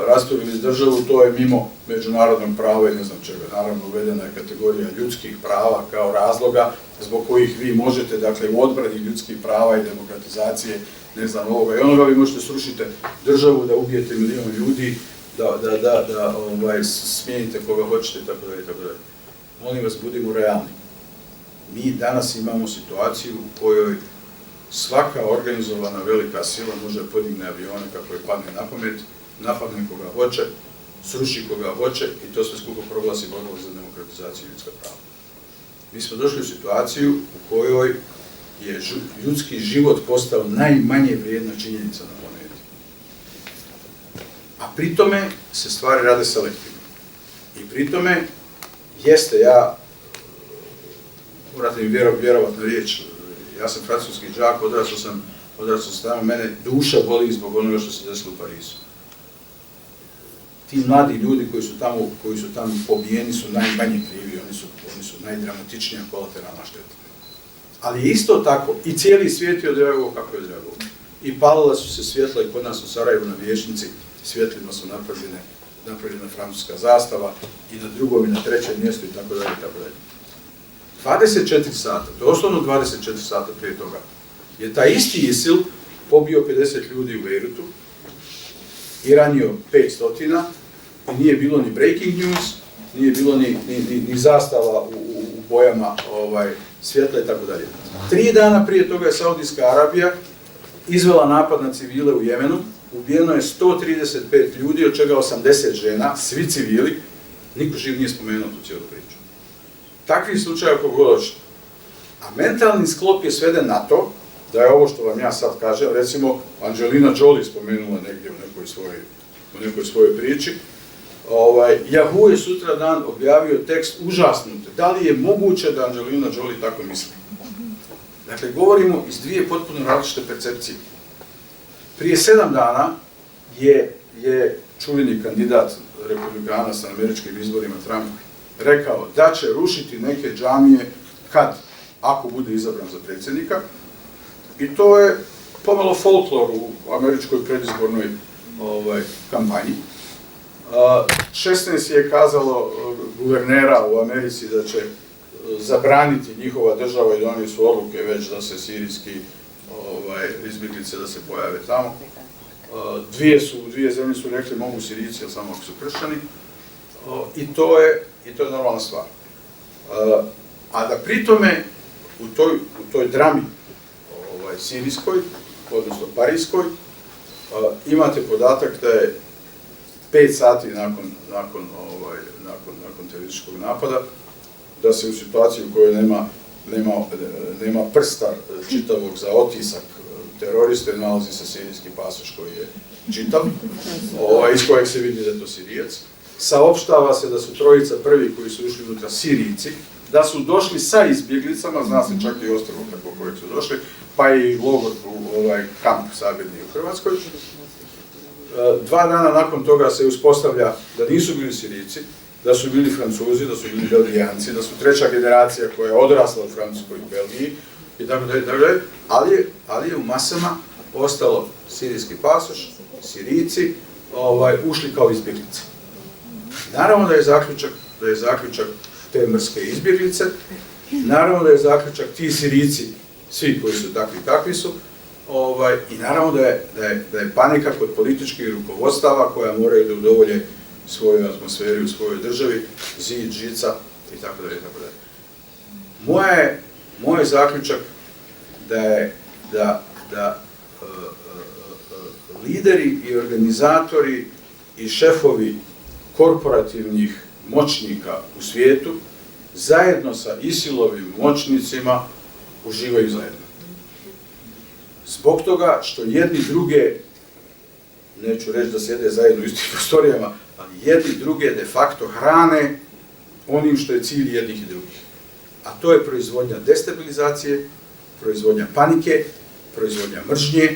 rasturili državu, to je mimo međunarodnog prava i ne znam čega. Naravno, uvedena je kategorija ljudskih prava kao razloga zbog kojih vi možete, dakle, u odbrani ljudskih prava i demokratizacije, ne znam, ovoga i onoga, vi možete srušiti državu, da ubijete milion ljudi, da smijenite koga hoćete, itd. Molim vas, budimo realni. Mi danas imamo situaciju u kojoj svaka organizovana velika sila može podigne avione kako je padne na pamet, napadne koga hoće, sruši koga hoće i to sve skupo proglasi borbom za demokratizaciju i ljudska prava. Mi smo došli u situaciju u kojoj je ljudski život postao najmanje vrijedna činjenica na planeti. A pri tome se stvari rade selektivno. I pri tome jeste, morate mi vjerovati na riječ, ja sam francuski đak, odrasao sam tamo, mene duša boli zbog onoga što se desilo u Parizu. Ti mladi ljudi koji su tamo pobijeni su najmanje krivi, oni su najdramatičnija kolateralna šteta. Ali isto tako, i cijeli svijet je odreagovao kako je odreagovao. I palila su se svjetla i kod nas u Sarajevu na Vijećnici, svjetlima su napravljena francuska zastava i na drugom i na trećem mjestu itd. 24 sata, doslovno 24 sata prije toga, je taj isti ISIL pobio 50 ljudi u Beirutu i ranio 500 i nije bilo ni breaking news, nije bilo ni zastava u bojama svjetla i tako dalje. 3 dana prije toga je Saudijska Arabija izvela napad na civile u Jemenu, ubijeno je 135 ljudi, od čega 80 žena, svi civili, niko živ nije spomenuo tu cijelu priču. Takvih slučaja kako god hoćete. A mentalni sklop je sveden na to, da je ovo što vam ja sad kažem, recimo Angelina Jolie spomenula negdje u nekoj svojoj priči, Yahoo je sutra dan objavio tekst užasnute. Da li je moguće da Angelina Jolie tako misli? Dakle, govorimo iz dvije potpuno različite percepcije. Prije 7 dana je čuveni kandidat republikana sa američkim izborima Trump rekao da će rušiti neke džamije ako bude izabran za predsjednika. I to je pomalo folklor u američkoj predizbornoj kampanji. 16 je kazalo guvernera u Americi da će zabraniti njihova država i donijeli su odluke već da se sirijski izbjeglice da se pojave tamo. Dvije zemlje su rekli mogu Sirijci, ali samo ako su kršćani. I to je normalna stvar. A da pri tome u toj drami sirijskoj, odnosno parijskoj, imate podatak da je 5 sati nakon terorističkog napada, da se u situaciji u kojoj nema prsta čitavog za otisak teroriste, nalazi se sirijski pasoš koji je čitav, iz kojeg se vidi da je to Sirijac. Saopštava se da su trojica prvi koji su ušli unutra Sirijci, da su došli sa izbjeglicama, zna se čak i ostrvo preko kojeg su došli, pa i logor kamp sabirni u Hrvatskoj. 2 dana nakon toga se uspostavlja da nisu bili Sirijci, da su bili Francuzi, da su bili Belgijanci, da su 3. generacija koja je odrasla u Francuskoj i Belgiji, ali je u masama ostalo sirijski pasoš, Sirijci, ušli kao izbjeglice. Naravno da je zaključak te mrske izbjeglice, naravno da je zaključak ti Sirijci, svi koji su takvi kakvi su, I naravno da je panika kod političkih rukovodstava koja moraju da udovolje svojoj atmosferi u svojoj državi, zid, žica i tako dalje, tako dalje. Moj zaključak da lideri i organizatori i šefovi korporativnih moćnika u svijetu zajedno sa ISIL-ovim moćnicima uživaju zajedno. Zbog toga što jedni druge, neću reći da sjede zajedno u istim prostorijama, ali jedni druge de facto hrane onim što je cilj jednih i drugih. A to je proizvodnja destabilizacije, proizvodnja panike, proizvodnja mržnje,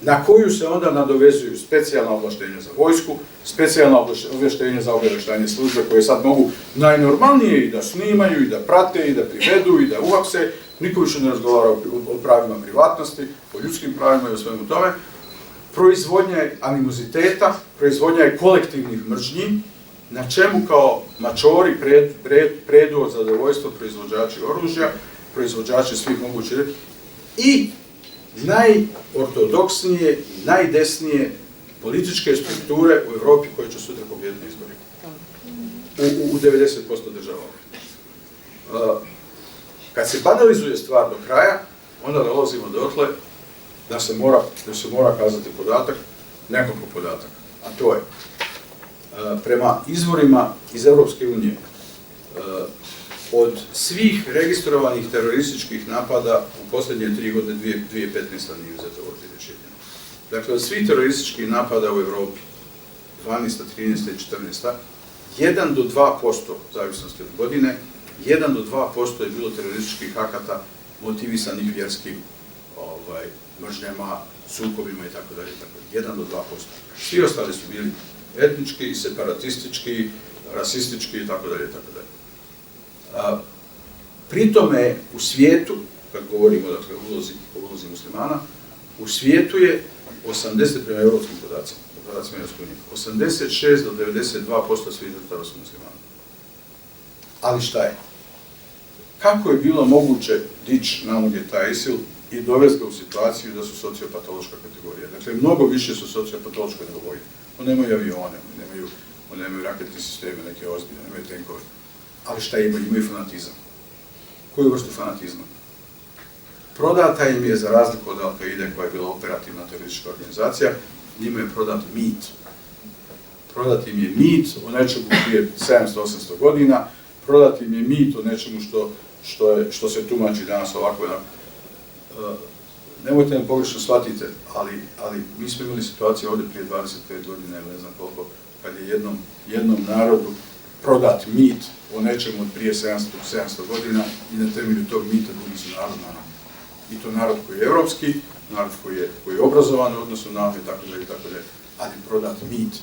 na koju se onda nadovezuju specijalna ovlaštenja za vojsku, specijalna ovlaštenja za obavještajne službe koje sad mogu najnormalnije i da snimaju, i da prate, i da privedu, i da uhapse. Niko više ne razgovara o pravima privatnosti, o ljudskim pravima i o svemu tome. Proizvodnja je animoziteta, proizvodnja je kolektivnih mržnji, na čemu kao mačori predu od zadovoljstva proizvođači oružja, proizvođači svih mogućih i najortodoksnije i najdesnije političke strukture u Evropi koje će sutra pobijediti na izborima. U 90% država. Kad se banalizuje stvar do kraja, onda dolazimo dotle da se mora kazati podatak, nekoliko podataka. A to je, prema izvorima iz Europske unije, od svih registrovanih terorističkih napada u posljednje 3 godine, 2015. nije uzeta u obzir rješenja. Dakle, od svih terorističkih napada u Evropi, 12., 13. i 14. 1 do 2%, zavisnosti od godine, 1 do 2% je bilo terorističkih akata motivisanih vjerskim mržnjama, sukobima i tako dalje. 1 do 2%. Svi ostali su bili etnički, separatistički, rasistički i tako dalje. Pri tome u svijetu, kad govorimo dakle, o ulozi muslimana, u svijetu je 80 prema europskim podacima, Europske unije, 86 do 92% svih žrtava su muslimana. Ali šta je? Kako je bilo moguće dići na noge taj ISIL i dovesti ga u situaciju da su sociopatološka kategorija? Dakle, mnogo više su sociopatološka nego vojne. Oni nemaju avione, oni nemaju raketne sisteme, neke ozbiljne, nemaju tenkove. Ali šta imaju? Imaju fanatizam. Koju vrstu fanatizma? Prodata im je, za razliku od Al-Qaide, koja je bila operativna teroristička organizacija, njima je prodat mit. Prodat im je mit o nečemu prije 700-800 godina, prodat im je mit o nečemu što se tumači danas ovako. Nemojte me pogrešno shvatite, ali mi smo imali situaciju ovdje prije 25 godina, ili ne znam koliko, kad je jednom narodu prodat mit o nečemu od prije 700 godina i na temelju tog mita drugi su narod na nama. I to narod koji je evropski, narod koji je obrazovan u odnosu na nama i tako dalje, ali prodat mit.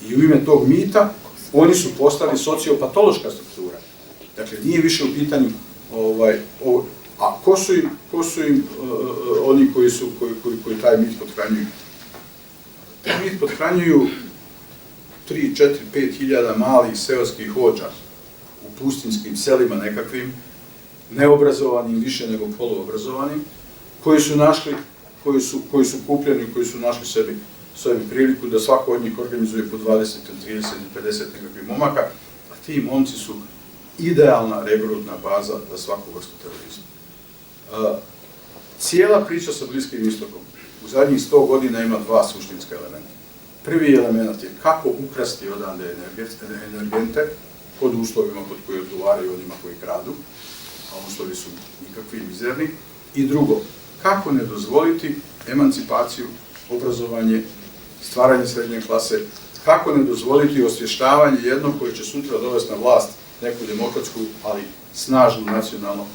I u ime tog mita oni su postali sociopatološka struktura. Dakle, nije više u pitanju a ko su im oni koji taj mit pothranjuju? Taj mit pothranjuju 3, 4, 5 hiljada malih seoskih hođa u pustinskim selima nekakvim, neobrazovanim, više nego poluobrazovanim, koji su kupljeni, koji su našli sebi priliku da svako od njih organizuje po 20, 30 ili 50 nekakvih momaka, a ti momci su idealna regrutna baza za svaku vrstu terorizma. Cijela priča sa Bliskim istokom u zadnjih 100 godina ima 2 suštinska elementa. Prvi element je kako ukrasti odande energente pod uslovima pod koji odgovaraju onima koji kradu, a uslovi su nikakvi, mizerni. I drugo, kako ne dozvoliti emancipaciju, obrazovanje, stvaranje srednje klase, kako ne dozvoliti osvještavanje jednog koji će sutra dovesti na vlast neku demokratsku, ali snažnu nacionalno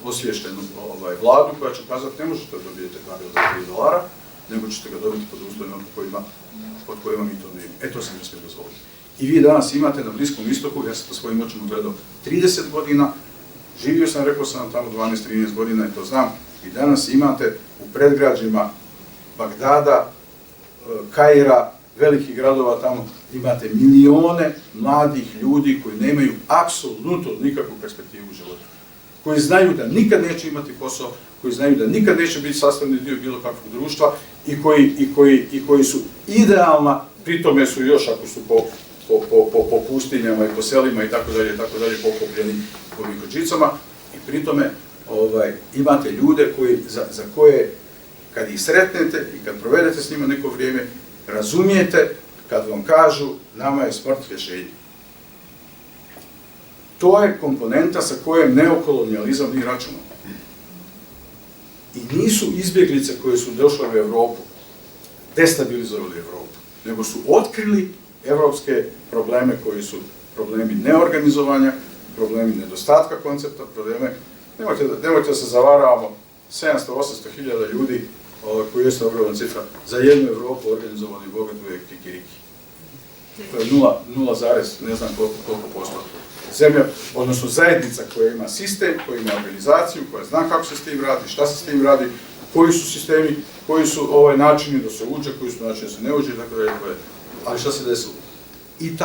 osvještenu vladu koja će kazati ne možete da dobijete pare od $3, nego ćete ga dobiti pod uslovima pod kojima mi to ne imamo. To se ne smije dozvoliti. I vi danas imate na Bliskom istoku, ja sam to svojim očima gledao 30 godina, živio sam, rekao sam tamo 12-13 godina i to znam, i danas imate u predgrađima Bagdada, Kaira, velikih gradova tamo, imate milione mladih ljudi koji nemaju apsolutno nikakvu perspektivu u životu. koji znaju da nikad neće imati posao, koji znaju da nikad neće biti sastavni dio bilo kakvog društva i koji su idealna, pri tome su još ako su po pustinjama i po selima i tako dalje, pokopljeni po mikočicama i pri tome imate ljude za koje kad ih sretnete i kad provedete s njima neko vrijeme, razumijete kad vam kažu nama je smrt rješenje. To je komponenta sa kojom neokolonijalizam nije računao. I nisu izbjeglice koje su došle u Evropu destabilizovali Evropu, nego su otkrili evropske probleme koji su problemi neorganizovanja, problemi nedostatka koncepta, probleme, nemojte da se zavaravamo, 700-800 hiljada ljudi, koji je ogromna cifra, za jednu Evropu organizovani bogatu je kikiriki. To je 0, ne znam koliko posto. Zemlja, odnosno zajednica koja ima sistem, koja ima organizaciju, koja zna kako se s tim radi, šta se s tim radi, koji su sistemi, koji su načini da se uđe, koji su načini da se ne uđe, tako da je. Ali šta se desilo? I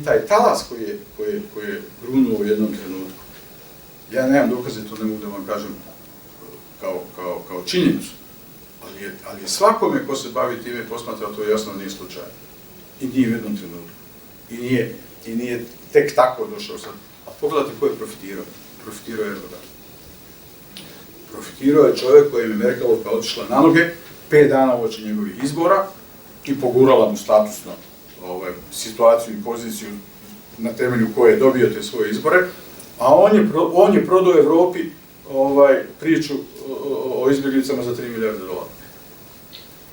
taj talas koji je grunuo u jednom trenutku, ja nemam dokaze, to ne mogu da vam kažem kao činjenicu, ali je svakome ko se bavi time posmatra, to je jasno nije slučaj. I nije u jednom trenutku. I nije tek tako došao sad. A pogledajte ko je profitirao. Profitirao je Erdogan. Profitirao je čovjek kojem je Merkelovka otišla na noge 5 dana uoči njegovih izbora i pogurala mu statusno situaciju i poziciju na temelju koje je dobio te svoje izbore, a on je prodao Evropi priču o izbjeglicama za 3 milijarde dolara.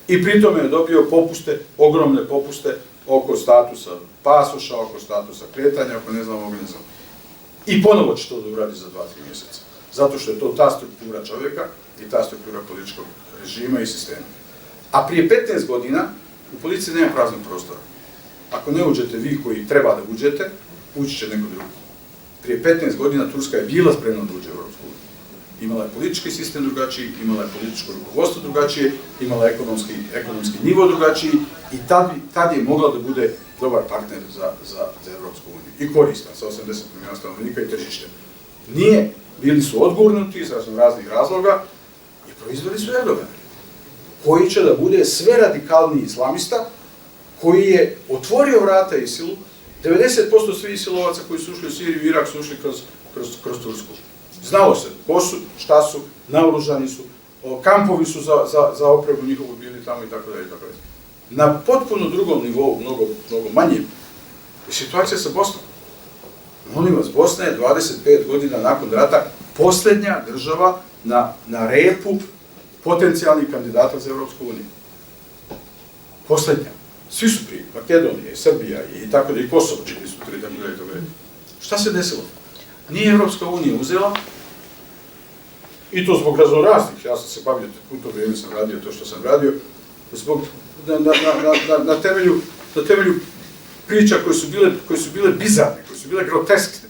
I pritom je dobio popuste, ogromne popuste oko statusa pasoša, oko statusa kretanja, oko ne znam ovog ne znam. I ponovo će to da uradi za 2-3 mjeseca. Zato što je to ta struktura čovjeka i ta struktura političkog režima i sistema. A prije 15 godina u policiji nema praznog prostora. Ako ne uđete vi koji treba da uđete, ući će neko drugi. Prije 15 godina Turska je bila spremna da uđe u Europsku uniju. Imala je politički sistem drugačiji, imala je političko rukovodstvo drugačije, imala je ekonomski nivo drugačiji i tad je mogla da bude dobar partner za Europsku uniju. I koristan sa 80 milijuna stanovnika i tržištem. Nije, bili su odgurnuti iz raznih razloga i proizveli su Erdogan, koji će da bude sve radikalniji islamista, koji je otvorio vrata ISIL-u. 90% svih isilovaca koji su ušli u Siriju i Irak su ušli kroz Tursku. Znalo se ko su, šta su, naoružani su, kampovi su za opremu njihovu bili tamo i tako dalje. Na potpuno drugom nivou, mnogo manjem, je situacija sa Bosnom. Molim vas, Bosna je 25 godina nakon rata posljednja država na repu potencijalnih kandidata za Europsku uniju. Posljednja. Svi su prije, Makedonija i Srbija i tako da i Kosovo čini su prije, tako da. Šta se desilo? Nije Europska unija uzela, i to zbog raznoraznih, ja sam se bavio, u to vrijeme sam radio to što sam radio, na temelju priča koje su bile bizarne, koje su bile groteskne.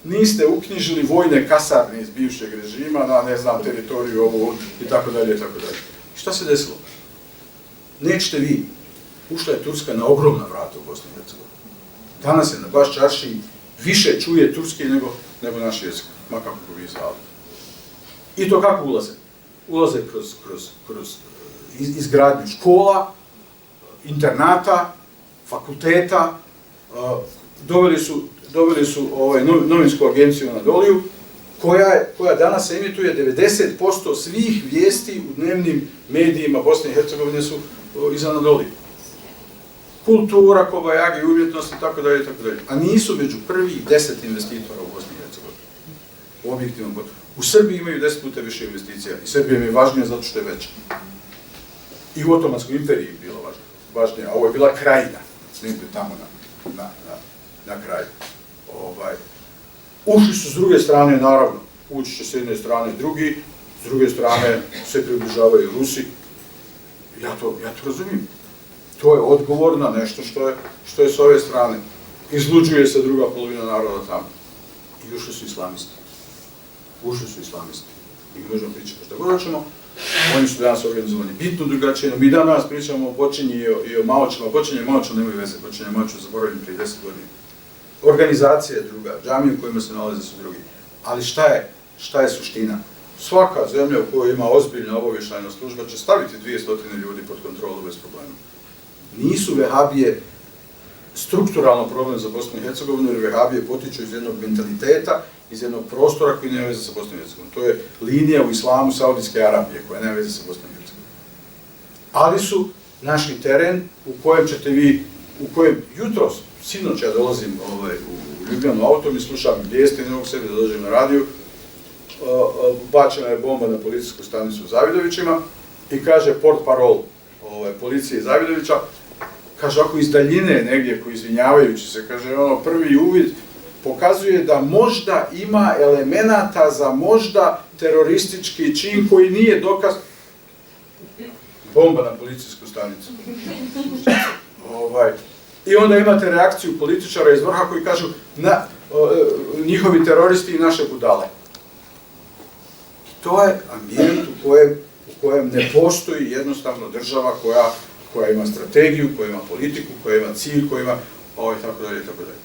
Niste uknjižili vojne kasarne iz bivšeg režima na, ne znam, teritoriju ovo i tako dalje, i tako dalje. Šta se desilo? Nećete vi. Ušla je Turska na ogromna vrata u Bosni i Hercegovini. Danas je na baš čaršiji više čuje turski nego naš jezik, ma kako ko vi zvali. I to kako ulaze? Ulaze kroz izgradnju škola, internata, fakulteta, doveli su novinsku agenciju Anadoliju, koja danas emituje 90% svih vijesti u dnevnim medijima Bosne i Hercegovine su iz Anadolije. Kultura, kobajagi, umjetnost i tako dalje, tako dalje. A nisu među prvih 10 investitora u Bosni i Hercegovini. Objektivno gotovo. U Srbiji imaju 10 puta više investicija i Srbija mi je važnija zato što je veća. I u Otomanskoj imperiji je bila važnija, a ovo je bila krajina, negdje tamo na kraju. Ušli su s druge strane, naravno, ući će s jedne strane drugi, s druge strane se približavaju Rusi. Ja to razumijem. To je odgovor na nešto što je s ove strane. Izluđuje se druga polovina naroda tamo. I ušli su islamisti. I mi možemo pričati što god hoćemo. Oni su danas organizovani bitno drugačije. Mi danas pričamo o Bočinji i o Maočima. Bočinje i Maočo nemaju veze. Bočinje i Maočo zaboravljeni prije 10 godina. Organizacija je druga. Džamije u kojima se nalaze su drugi. Ali šta je? šta je suština? Svaka zemlja u kojoj ima ozbiljna obavještajna služba će staviti 200 ljudi pod kontrolu bez problema. Nisu vehabije strukturalno problem za Bosnu i Hercegovinu, jer vehabije potiču iz jednog mentaliteta, iz jednog prostora koji nema veze sa Bosnom i Hercegovinom. To je linija u islamu Saudijske Arabije koja nema veze sa Bosnom i Hercegovinom. Ali su našli teren u kojem ćete vi, u kojem jutros, sinoć ja dolazim u Ljubljanu autom i slušam vijesti, ne mogu sebi da dođem na radiju, bačena je bomba na policijsku stanicu u Zavidovićima i kaže portparol policije Zavidovića, kaže, ako iz daljine negdje, koji izvinjavajući se, kaže, prvi uvid pokazuje da možda ima elemenata za možda teroristički čin koji nije dokaz. Bomba na policijsku stanicu. I onda imate reakciju političara iz vrha koji kažu njihovi teroristi i naše budale. To je ambijent u kojem ne postoji jednostavno država koja ima strategiju, koja ima politiku, koja ima cilj, koja ima tako dalje, tako dalje.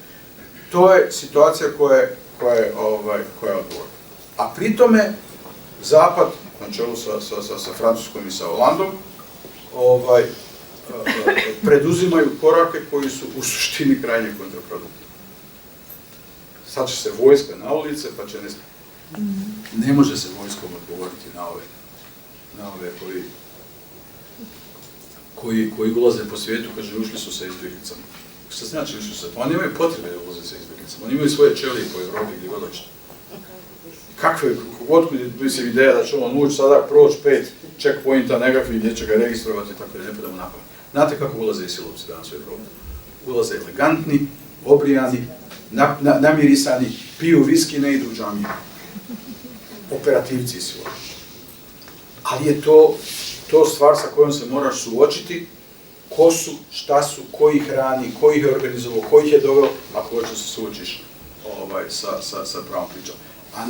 To je situacija koja je odgovorna. A pri tome Zapad, na čelu sa Francuskom i sa Holandom, preduzimaju korake koji su u suštini krajnje kontraproduktivni. Sad će se vojska na ulice, pa će ne može se vojskom odgovoriti na ove koji ulaze po svijetu, kaže, ušli su sa izbjeglicama. Što znači ušli su? Pa oni imaju potrebe da ulaze sa izbjeglicama. Oni imaju svoje ćelije po Evropi gdje god hoćete. Kakve, otkud bi se ideja da će on ući sada proći 5 checkpointa nekakvih gdje će ga registrovati, tako da ne pada mu napamet. Znate kako ulaze isilovci danas u Evropu? Ulaze elegantni, obrijani, namirisani, piju viski, ne idu u džamiju. Operativci isilovci. Ali je to stvar sa kojom se moraš suočiti, ko su, šta su, ko ih hrani, ko ih je organizovao, ko ih je doveo, ako hoćeš se suočiš sa pravom pričom. A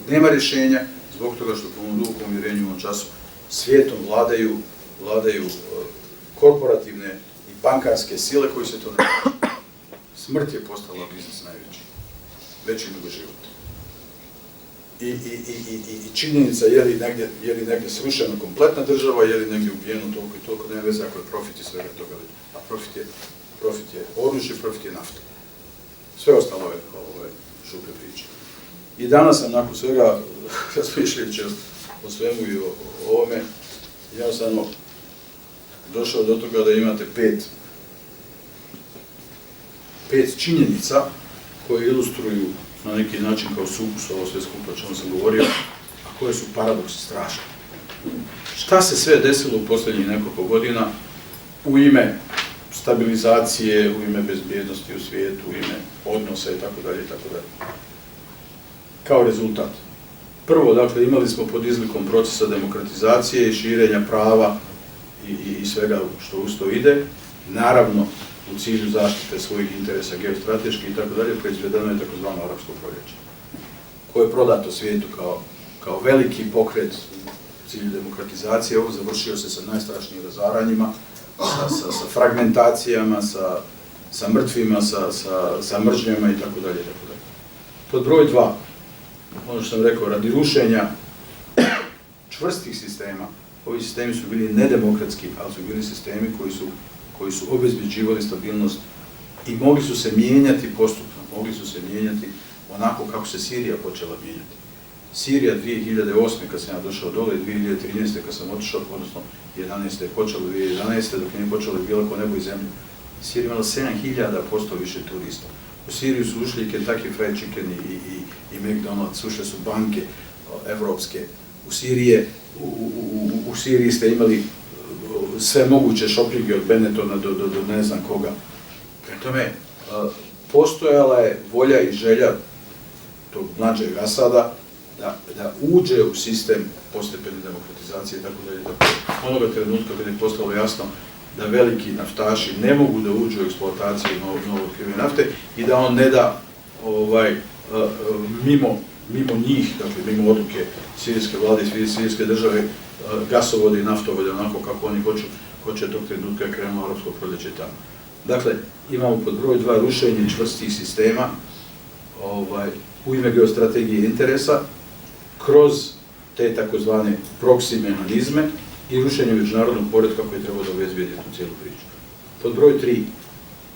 nema rješenja zbog toga što po mom dubokom uvjerenju u ovom času svijetom vladaju korporativne i bankarske sile koji se to ne može. Smrt je postala biznis najveći, veći nego život. I činjenica je li negdje srušena kompletna država, je li negdje ubijeno toliko i toliko, nema veze ako je profit i svega toga, a profit je oružje, profit je nafta. Sve ostalo je šuplje priče. I danas sam nakon svega, razmišljajući o svemu i o ovome, jednostavno došao do toga da imate pet činjenica koje ilustruju na neki način kao sukus ovo sve skupa o čemu sam govorio, a koje su paradoksi strašni. Šta se sve desilo u posljednjih nekoliko godina u ime stabilizacije, u ime bezbjednosti u svijetu, u ime odnosa i tako dalje. Kao rezultat. Prvo, dakle, imali smo pod izlikom procesa demokratizacije i širenja prava i svega što uz to ide, naravno u cilju zaštite svojih interesa geostrateških i tako dalje, proizvedeno je takozvano arapsko proljeće, koje je prodato svijetu kao veliki pokret u cilju demokratizacije. Ovo završio se sa najstrašnijim razaranjima, sa fragmentacijama, sa mrtvima, sa mržnjama i tako dalje. Pod broj 2, ono što sam rekao, radi rušenja čvrstih sistema, ovi sistemi su bili nedemokratski, ali su bili sistemi koji su obezbeđivali stabilnost i mogli su se mijenjati postupno, mogli su se mijenjati onako kako se Sirija počela mijenjati. Sirija 2008. kad sam ja došao dole, 2013. kad sam otišao, odnosno 2011. je počelo 2011. dok nije počelo bilo ko nebo i zemlju. Sirija imala 7000% više turista. U Siriju su ušli i Kentucky Fried Chicken i McDonald's, ušle su banke evropske. U Siriji ste imali sve moguće šopinge od Benettona do ne znam koga. Prema tome, postojala je volja i želja tog mlađeg Asada da uđe u sistem postepene demokratizacije i tako dalje. Onoga trenutka kada je postalo jasno da veliki naftaši ne mogu da uđu u eksploataciju novootkrive nafte i da on ne da mimo njih, dakle mimo odluke sirijske vlade i sirijske države, gasovode i naftovode onako kako oni hoće tog trenutka je krenulo arapsko proljeće tamo. Dakle, imamo pod broj 2 rušenje čvrstih sistema u ime geostrategije interesa, kroz te takozvane proxy mehanizme i rušenje međunarodnog poretka koji treba da obezbijedi tu cijelu priču. Pod broj 3.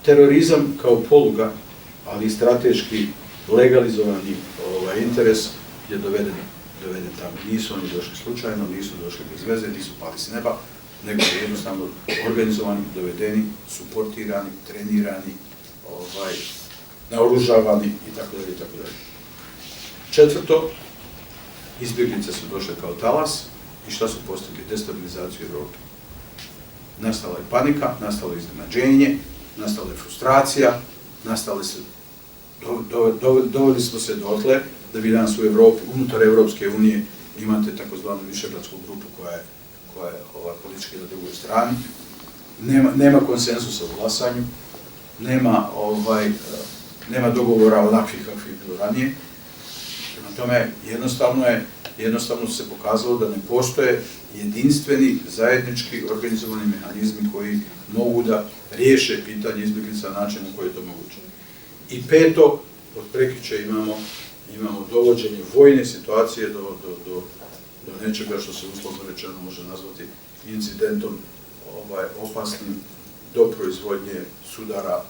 Terorizam kao poluga, ali i strateški legalizovani interes je doveden tamo. Nisu oni došli slučajno, nisu došli bez veze, nisu pali s neba, nego su jednostavno organizovani, dovedeni, suportirani, trenirani, naoružavani itd. Četvrto, izbjeglice su došle kao talas i šta su postigli? Destabilizaciju Evrope. Nastala je panika, nastalo je iznenađenje, nastala je frustracija, doveli smo se dotle da vi danas u Evropi, unutar Evropske unije, imate takozvanu višegradsku grupu koja je politički na drugoj strani. Nema konsensusa u glasanju, nema dogovora onakvih kakvih bilo ranije. Prema tome, jednostavno se pokazalo da ne postoje jedinstveni, zajednički organizovani mehanizmi koji mogu da riješe pitanje izbjeglica na način na koji je to moguće. I peto, od prekjuče imamo dovođenje vojne situacije do nečega što se uslovno rečeno može nazvati incidentom opasnim do proizvodnje sudara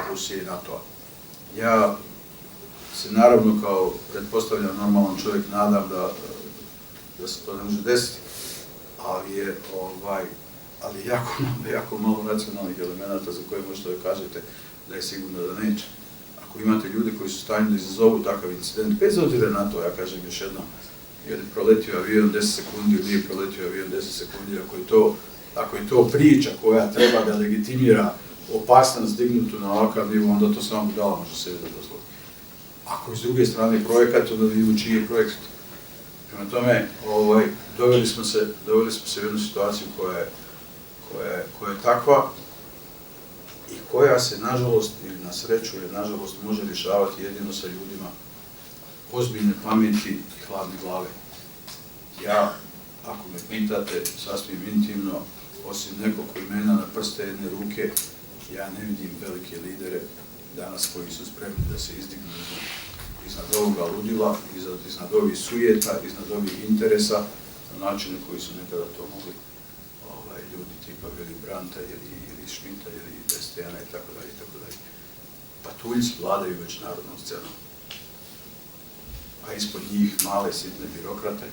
Rusije i NATO-a. Ja se naravno kao pretpostavljam normalan čovjek nadam da se to ne može desiti, ali jako malo racionalnih elemenata za koje možete da kažete da je sigurno da neće. Ako imate ljude koji su stanju da izazovu takav incident, bez obzira na to, ja kažem još jednom, je li proletio avion 10 sekundi ili nije proletio avion 10 sekundi, ako je to priča koja treba da legitimira opasnost dignutu na ovakav nivo, onda to samo budala može sebi da dozvoli. Ako je s druge strane projekat, onda vidimo čiji je projekt. Prema tome, doveli smo se u jednu situaciju koja je takva i koja se, nažalost, ili na sreću, nažalost, može rješavati jedino sa ljudima ozbiljne pameti i hladne glave. Ja, ako me pitate, sasvim intimno, osim nekog imena na prste jedne ruke, ja ne vidim velike lidere danas koji su spremni da se izdignu iznad ovoga ludila, iznad ovih sujeta, iznad ovih interesa, na način na koji su nekada to mogli ljudi tipa Willy Brandta ili Schmidta ili Destijana itd. Patuljci vladaju međunarodnom scenom, a ispod njih male sitne birokrate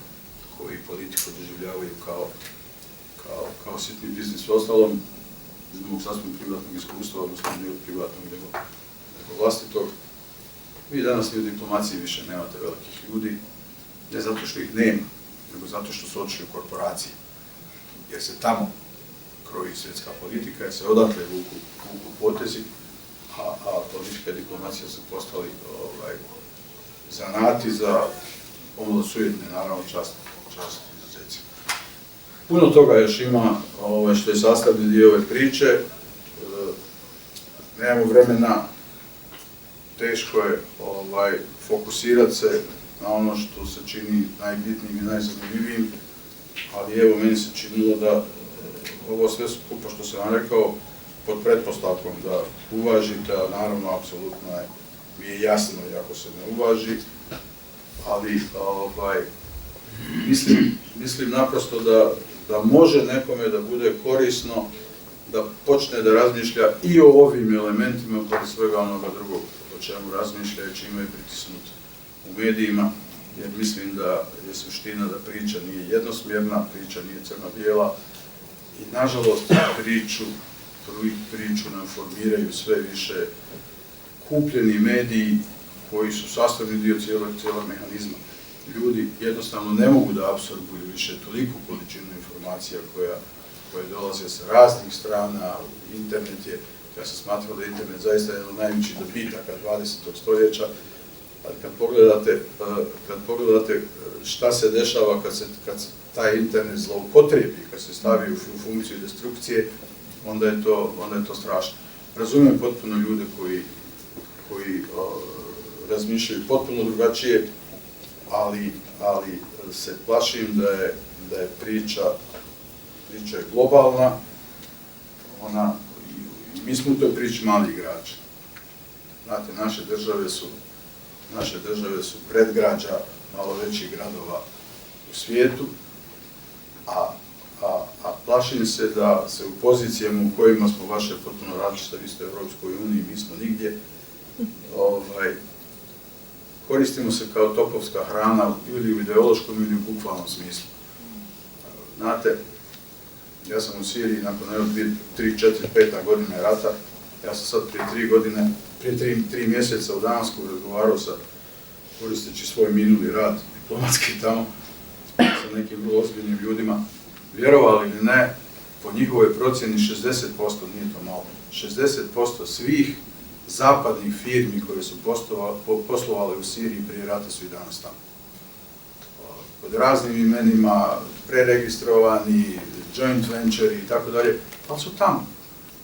koji politiku doživljavaju kao sitni biznis. U ostalom, iz mog sasvim privatnog iskustva, odnosno ne od privatnog nego vlastitog, vi danas ni u diplomaciji više nemate velikih ljudi, ne zato što ih nema, nego zato što su otišli u korporacije. Jer se tamo kroji svjetska politika, jer se odatle vuku potezi, a politika i diplomacija su postali zanati za pomalo sujetne, naravno, čast izuzeci. Puno toga još ima što je sastavni dio ove priče. Nemamo vremena, teško je fokusirati se na ono što se čini najbitnijim i najzanimljivijim, ali evo, meni se činilo da ovo sve skupa što sam vam rekao pod pretpostavkom da uvažite, a naravno, apsolutno mi je jasno i ako se ne uvaži, ali mislim naprosto da može nekome da bude korisno da počne da razmišlja i o ovim elementima pored svega onoga drugog o čemu razmišlja i čime je pritisnut u medijima, jer mislim da je suština da priča nije jednosmjerna, priča nije crno-bijela i nažalost priču nam formiraju sve više kupljeni mediji koji su sastavni dio cijelog mehanizma. Ljudi jednostavno ne mogu da apsorbuju više toliku količinu informacija koje dolaze sa raznih strana. Internet je, ja sam smatrao da je internet zaista jedan od najvećih dobitaka 20. stoljeća, ali kad pogledate šta se dešava kad se taj internet zloupotrebi, kad se stavi u funkciju destrukcije, onda je to strašno. Razumijem potpuno ljude koji razmišljaju potpuno drugačije, ali se plašim da je priča je globalna, mi smo u toj priči mali igrači. Znate, naše države su naše države su predgrađa malo većih gradova u svijetu, a plašim se da se u pozicijama u kojima smo vaše potpuno različite, vi ste u Europskoj uniji, mi smo nigdje, koristimo se kao topovska hrana ili u ideološkom ili u bukvalnom smislu. Znate, ja sam u Siriji nakon 3, 4, 5 godine rata, ja sam sad prije 3 mjeseca u Dansku razgovarao sa, koristeći svoj minuli rad diplomatski tamo, sa nekim vrlo ozbiljnim ljudima. Vjerovali ili ne, po njihovoj procjeni 60%, nije to malo, 60% svih zapadnih firmi koje su poslovale u Siriji prije rata su i danas tamo. Pod raznim imenima, preregistrovani, joint venture i tako dalje, ali su tamo.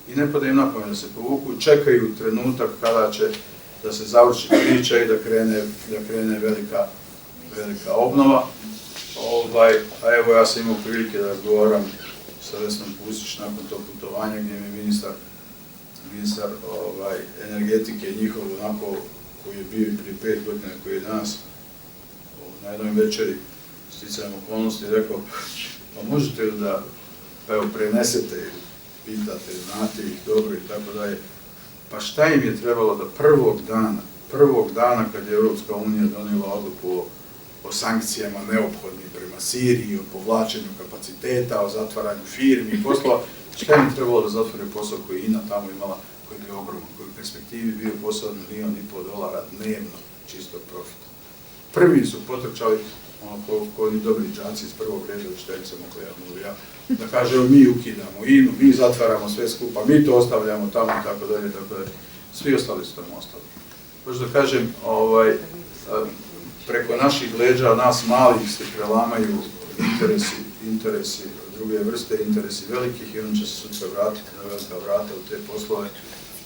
I ne pada im na pamet da se povuku, čekaju trenutak kada će da se završi priča i da krene velika obnova. A evo ja sam imao prilike da razgovaram sa Vesnom Pusić nakon tog putovanja gdje mi ministar energetike njihov onako koji je bio prije 5 godina, koji je danas na jednoj večeri sticajem okolnosti rekao, pa možete li da prenesete ili pitate, znate ih dobro i tako dalje. Pa šta im je trebalo da prvog dana kad je Europska unija donijela odluku o sankcijama neophodnim prema Siriji, o povlačenju kapaciteta, o zatvaranju firmi i poslova, šta im je trebalo da zatvore posao koji je INA tamo imala, koji je bio ogroman, koji je u perspektivi bio posao $1,5 miliona dnevno čistog profita. Prvi su potrčali, ko oni dobri džaci iz prvog reda u štajce mogli ja, da kaže mi ukidamo INU, mi zatvaramo sve skupa, mi to ostavljamo tamo i tako dalje, svi ostali su tamo ostali. Možda kažem, preko naših leđa, nas malih se prelamaju interesi druge vrste, interesi velikih i on će se sutra vratiti na velika vrata u te poslove,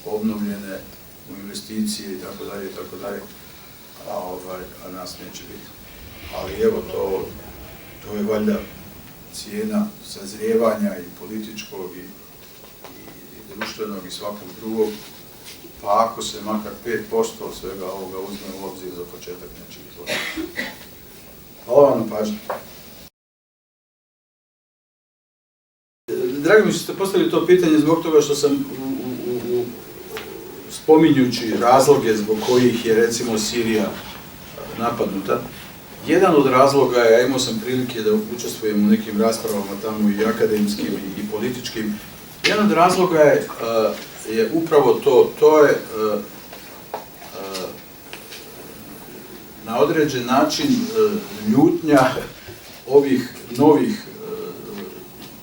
obnovljene u investicije i tako dalje, a nas neće biti. Ali evo, to je valjda cijena sazrijevanja i političkog i društvenog i svakog drugog, pa ako se makar 5% svega ovoga uzme u obzir za početak neće biti loše. Hvala vam na pažnji. Drago mi što ste postavili to pitanje zbog toga što sam spominjući razloge zbog kojih je recimo Sirija napadnuta. Jedan od razloga je, ja imao sam prilike da učestvujem u nekim raspravama tamo i akademskim i političkim, jedan od razloga je upravo to je na određen način ljutnja ovih novih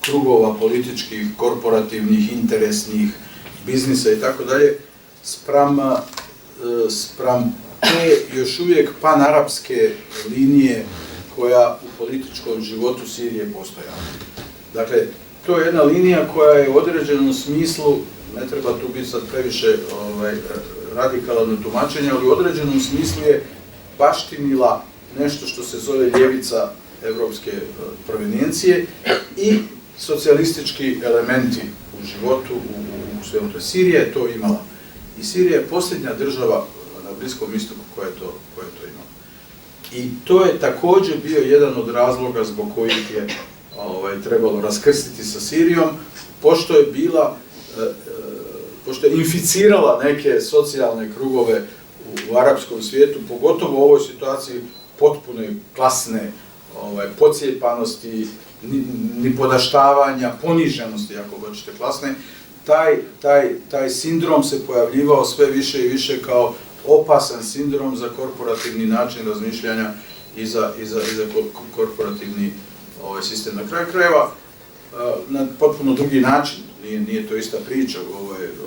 krugova političkih, korporativnih, interesnih, biznisa i tako dalje, spram te još uvijek panarapske linije koja u političkom životu Sirije postojala. Dakle, to je jedna linija koja je u određenom smislu, ne treba tu biti sad previše radikalan u tumačenju, ali u određenom smislu je baštinila nešto što se zove ljevica evropske provenijencije i socijalistički elementi u životu, u svemu to. Sirija je to imala. I Sirija je posljednja država na Bliskom istoku koja je to imala. I to je također bio jedan od razloga zbog kojih je trebalo raskrstiti sa Sirijom, pošto je inficirala neke socijalne krugove u arapskom svijetu, pogotovo u ovoj situaciji potpune klasne pocijepanosti, nipodaštavanja, poniženosti, ako hoćete, klasne. Taj sindrom se pojavljivao sve više i više kao opasan sindrom za korporativni način razmišljanja i za korporativni sistem. Na kraju krajeva, na potpuno drugi način, nije to ista priča,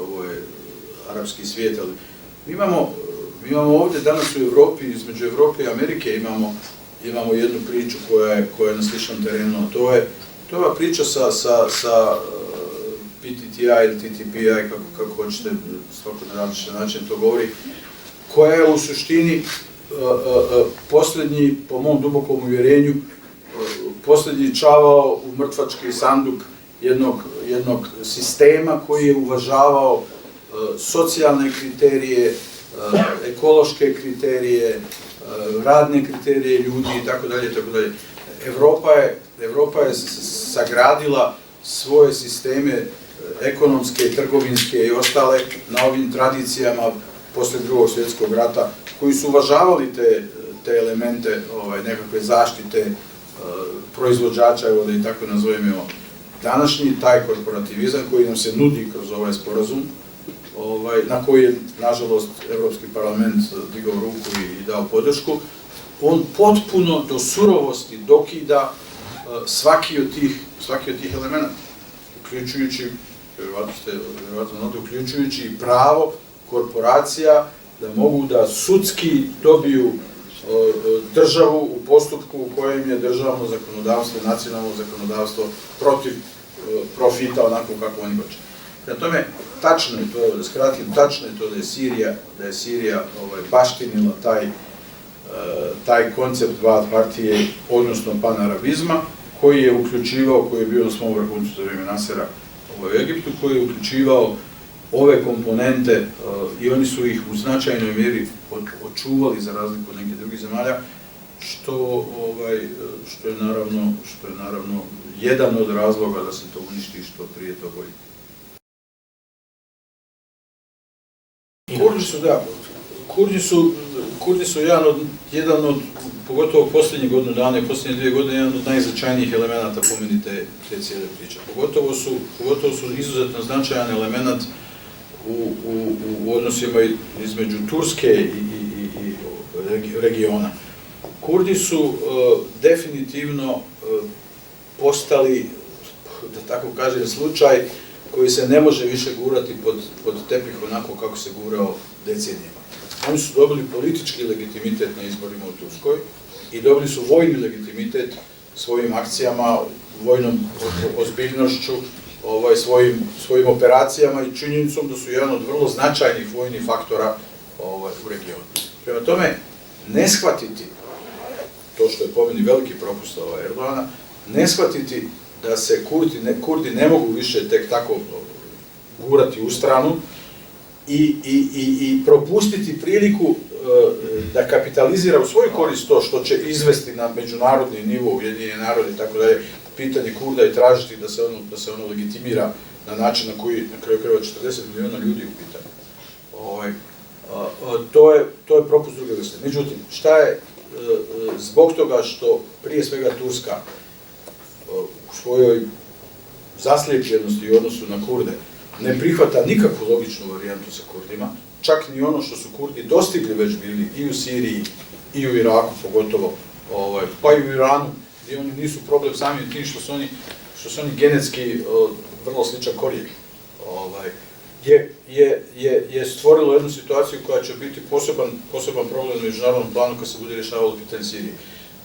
ovo je arapski svijet, ali mi imamo ovdje danas u Europi, između Europe i Amerike imamo jednu priču koja je na sličnom terenu, to je ova priča sa PTTI ili TTPI, kako hoćete, svako na različit način to govori, koja je u suštini posljednji, po mom dubokom uvjerenju, posljednji čavao u mrtvački sanduk jednog sistema koji je uvažavao socijalne kriterije, ekološke kriterije, radne kriterije ljudi i tako dalje, tako dalje. Evropa je sagradila svoje sisteme ekonomske, trgovinske i ostale na ovim tradicijama posle Drugog svjetskog rata, koji su uvažavali te elemente nekakve zaštite proizvođača, da i tako nazovemo. Današnji taj korporativizam koji nam se nudi kroz ovaj sporazum, na koji je, nažalost, Evropski parlament digao ruku i dao podršku, on potpuno do surovosti dokida svaki od tih elementa, uključujući, uključujući pravo korporacija da mogu da sudski dobiju državu u postupku u kojem je državno zakonodavstvo, nacionalno zakonodavstvo protiv profita onako kako oni hoće. Prema tome, tačno je to, da skratim, tačno je to da je Sirija baštinila taj koncept dva partije, odnosno panarabizma, koji je uključivao, koji je bio na svom vrhuncu za vrijeme Nasera u Egiptu, koji je uključivao ove komponente i oni su ih u značajnoj mjeri očuvali za razliku od nekih drugih zemalja, što je naravno jedan od razloga da se to uništi što prije to bolje. Kurdi su jedan od, pogotovo posljednjih godinu dana i posljednje 2 godine, jedan od najznačajnijih elemenata po meni te cijele priče. Pogotovo su izuzetno značajan element u odnosima između Turske i regiona. Kurdi su definitivno postali, da tako kažem, slučaj koji se ne može više gurati pod tepih onako kako se gurao decenijama. Oni su dobili politički legitimitet na izborima u Turskoj i dobili su vojni legitimitet svojim akcijama, vojnom ozbiljnošću, svojim operacijama i činjenicom da su jedan od vrlo značajnih vojnih faktora u regionu. Prema tome, ne shvatiti, to što je po meni veliki propust Erdogana, ne shvatiti da se Kurdi ne mogu više tek tako gurati u stranu i propustiti priliku da kapitalizira u svoju korist to što će izvesti na međunarodni nivo, Ujedinjeni narodi i tako dalje, pitanje Kurda i tražiti da se ono legitimira na način na koji na kraju krajeva 40 miliona ljudi u pitanju. To je propust druge vrste. Međutim, šta je zbog toga što prije svega Turska u svojoj zaslijepljenosti u odnosu na Kurde ne prihvata nikakvu logičnu varijantu sa Kurdima, čak ni ono što su Kurdi dostigli već bili i u Siriji i u Iraku pogotovo, pa i u Iranu, gdje oni nisu problem sami tim što su oni genetski vrlo sličan korijen. Je stvorilo jednu situaciju koja će biti poseban problem na međunarodnom planu kad se bude rješavalo pitanje Sirije.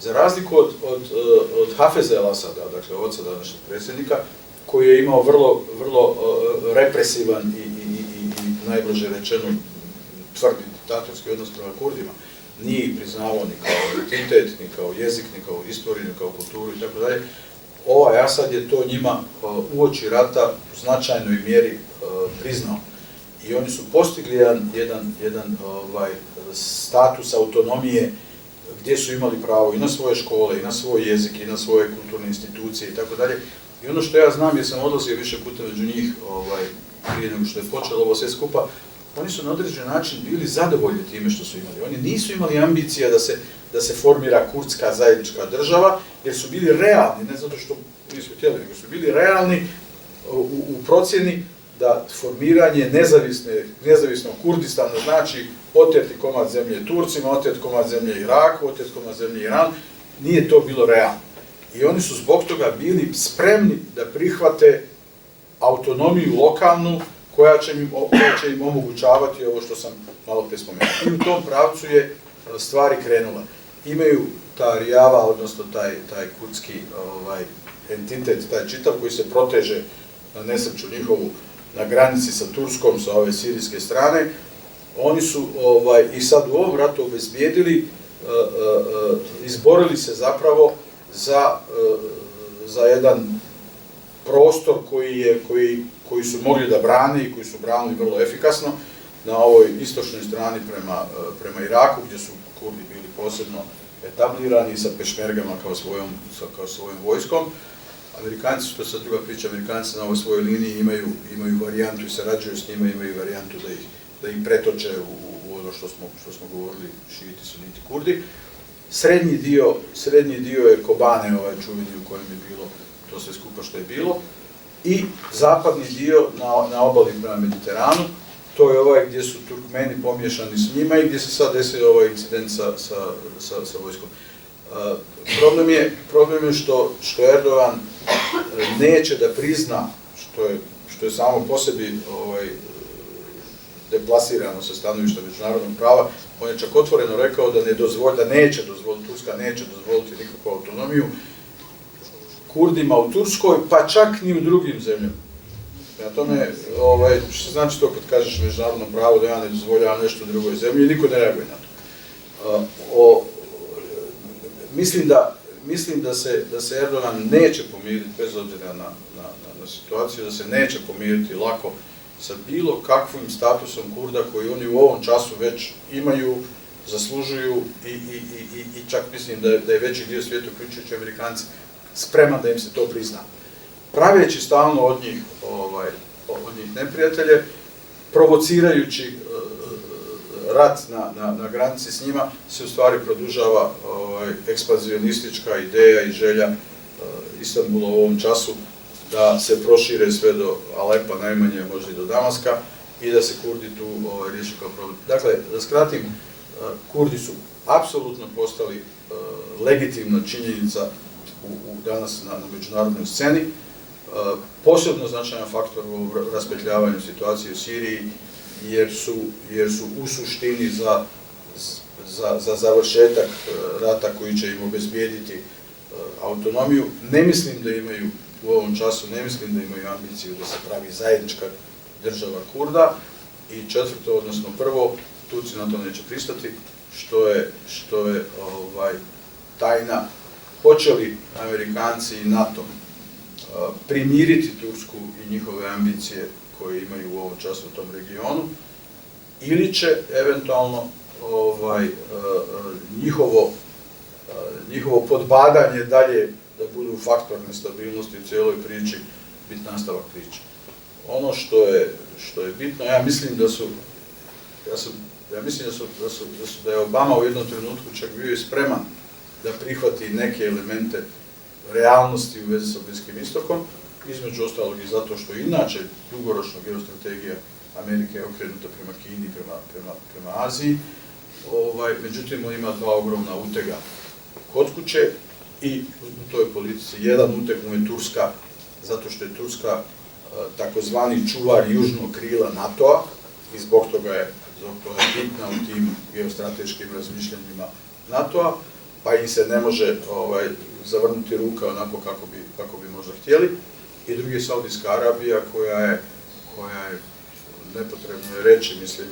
Za razliku od Hafeza el-Asada, dakle oca današnjeg predsjednika, koji je imao vrlo represivan i najblaže rečeno tvrdi diktatorski odnos prema Kurdima, nije ih priznavao ni kao identitet, ni kao jezik, ni kao istoriju, ni kao kulturu i tako dalje. Ovaj Asad je to njima uoči rata u značajnoj mjeri priznao. I oni su postigli jedan status autonomije gdje su imali pravo i na svoje škole, i na svoj jezik, i na svoje kulturne institucije i tako dalje. I ono što ja znam, jer sam odlazio više puta među njih prije nego što je počelo ovo sve skupa, oni su na određen način bili zadovoljni time što su imali. Oni nisu imali ambicija da se formira kurdska zajednička država, jer su bili realni, ne zato što nisu htjeli, nego su bili realni u procjeni da formiranje nezavisnog Kurdistana znači oteti komad zemlje Turcima, oteti komad zemlje Iraku, oteti komad zemlje Iran. Nije to bilo realno. I oni su zbog toga bili spremni da prihvate autonomiju lokalnu koja će im omogućavati ovo što sam malo prije spomenuo. I u tom pravcu je stvari krenula. Imaju ta Rijava, odnosno taj kurdski entitet, taj čitav koji se proteže na nesreću njihovu na granici sa Turskom, sa ove sirijske strane. Oni su i sad u ovom ratu obezbijedili, izborili se zapravo za jedan prostor koji su mogli da brane i koji su branili vrlo efikasno, na ovoj istočnoj strani prema Iraku, gdje su Kurdi bili posebno etablirani sa pešmergama kao svojom vojskom. Amerikanci su, to sad druga priča, Amerikanci na ovoj svojoj liniji imaju varijantu i sarađuju s njima, imaju varijantu da ih pretoče u ono što smo govorili, šijiti, suniti, Kurdi. Srednji dio je Kobane, ovaj čuveni u kojem je bilo to sve skupa što je bilo, i zapadni dio na obali prema Mediteranu, to je ovaj gdje su Turkmeni pomiješani s njima i gdje se sad desio ovaj incident sa vojskom. Problem je što Erdogan neće da prizna, što je samo po sebi deplasirano sa stanovišta međunarodnog prava. On je čak otvoreno rekao da neće dozvoliti, Turska neće dozvoliti nikakvu autonomiju Kurdima u Turskoj, pa čak ni u drugim zemljama. Prema tome, što znači to kad kažeš međunarodno pravo da ja ne dozvoljavam nešto u drugoj zemlji, niko ne reaguje na to. Mislim da se Erdogan neće pomiriti, bez obzira na situaciju, da se neće pomiriti lako sa bilo kakvim statusom Kurda koji oni u ovom času već imaju, zaslužuju i čak mislim da je veći dio svijeta, uključujući Amerikanci, spreman da im se to prizna. Praveći stalno od njih neprijatelje, provocirajući rat na granici s njima, se u stvari produžava ekspanzionistička ideja i želja Istanbula u ovom času da se prošire sve do Alepa, najmanje možda i do Damaska, i da se Kurdi tu riješi kao problem. Dakle, da skratim, Kurdi su apsolutno postali legitimna činjenica danas na međunarodnoj sceni, posebno značajan faktor u raspetljavanju situacije u Siriji, jer su u suštini za završetak rata koji će im obezbijediti autonomiju. Ne mislim da imaju u ovom času, ne mislim da imaju ambiciju da se pravi zajednička država Kurda, i četvrto, odnosno prvo, Turci na to neće pristati, što je tajna. Hoće li Amerikanci i NATO primiriti Tursku i njihove ambicije koje imaju u ovom času u tom regionu, ili će eventualno njihovo podbadanje dalje da budu faktor nestabilnosti u cijeloj priči, biti nastavak priče. Ono što je bitno, ja mislim da je Obama u jednom trenutku čak bio i spreman da prihvati neke elemente realnosti u vezi sa Bliskim istokom, između ostalog i zato što inače dugoročno geostrategija Amerike je okrenuta prema Kini, prema Aziji. Međutim, on ima dva ogromna utega kod kuće i u toj politici. Jedan uteg mu je Turska, zato što je Turska takozvani čuvar južnog krila NATO-a i zbog toga je bitna u tim geostrateškim razmišljanjima NATO-a, pa im se ne može zavrnuti ruka onako kako bi možda htjeli. I drugi je Saudijska Arabija, koja je, nepotrebno je reći, mislim,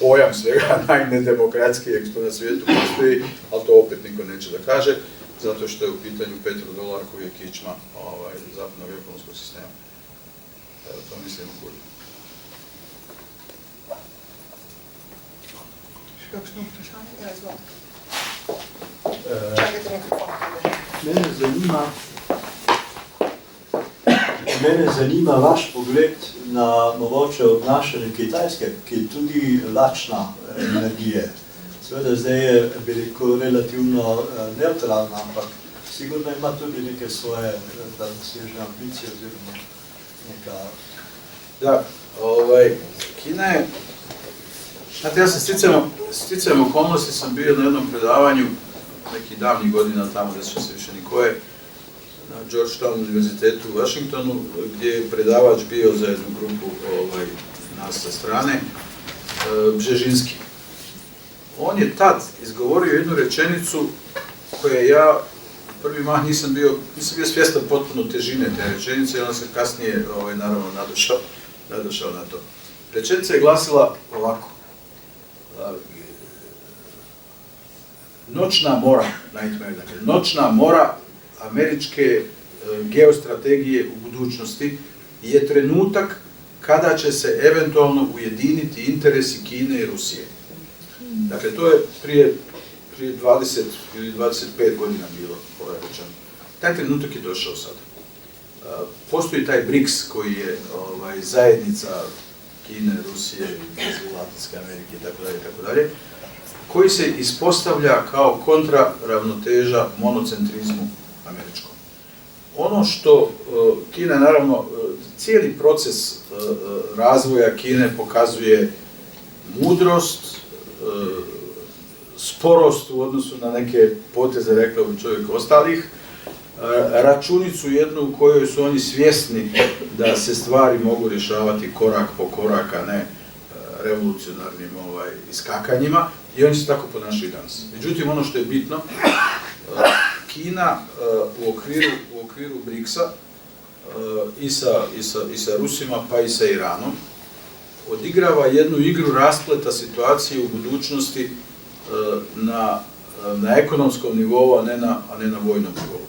pojam svega najnedemokratskijeg što na svijetu postoji, ali to opet niko neće da kaže, zato što je u pitanju petrodolar koji je kičma zapadnog ekonomskog sistema. Evo, to mislim o Kurdi. Mene zanima vaš pogled na mogoče obnašanje Kitajske, ki je tudi lačna energije. Seveda zdaj je, bi rekel, relativno neutralna, ampak sigurno ima tudi neke svoje daljnosežne ambicije oziroma neka... Da, Kina je... Znate, ja sam sticajem okolnosti sam bio na jednom predavanju nekih davnih godina tamo, da se više nikoje, na Georgetown univerzitetu u Washingtonu, gdje je predavač bio za jednu grupu nas sa strane, Bžežinski. On je tad izgovorio jednu rečenicu koje ja prvi mah nisam bio svjestan potpuno težine te rečenice i onda sam kasnije naravno nadošao na to. Rečenica je glasila ovako. Noćna mora, noćna mora američke geostrategije u budućnosti je trenutak kada će se eventualno ujediniti interesi Kine i Rusije. Dakle, to je prije 20 ili 25 godina bilo rečeno. Taj trenutak je došao sada. Postoji taj BRICS koji je zajednica Kine, Rusije, Latinske Amerike itd., koji se ispostavlja kao kontraravnoteža monocentrizmu američkom. Ono što Kina, naravno, cijeli proces razvoja Kine pokazuje mudrost, sporost u odnosu na neke poteze, rekao bi čovjek, ostalih, računicu jednu u kojoj su oni svjesni da se stvari mogu rješavati korak po korak, a ne revolucionarnim iskakanjima, i oni se tako ponašaju danas. Međutim, ono što je bitno, Kina u okviru BRICS-a i sa Rusima pa i sa Iranom odigrava jednu igru raspleta situacije u budućnosti na ekonomskom nivou, a ne na vojnom nivou.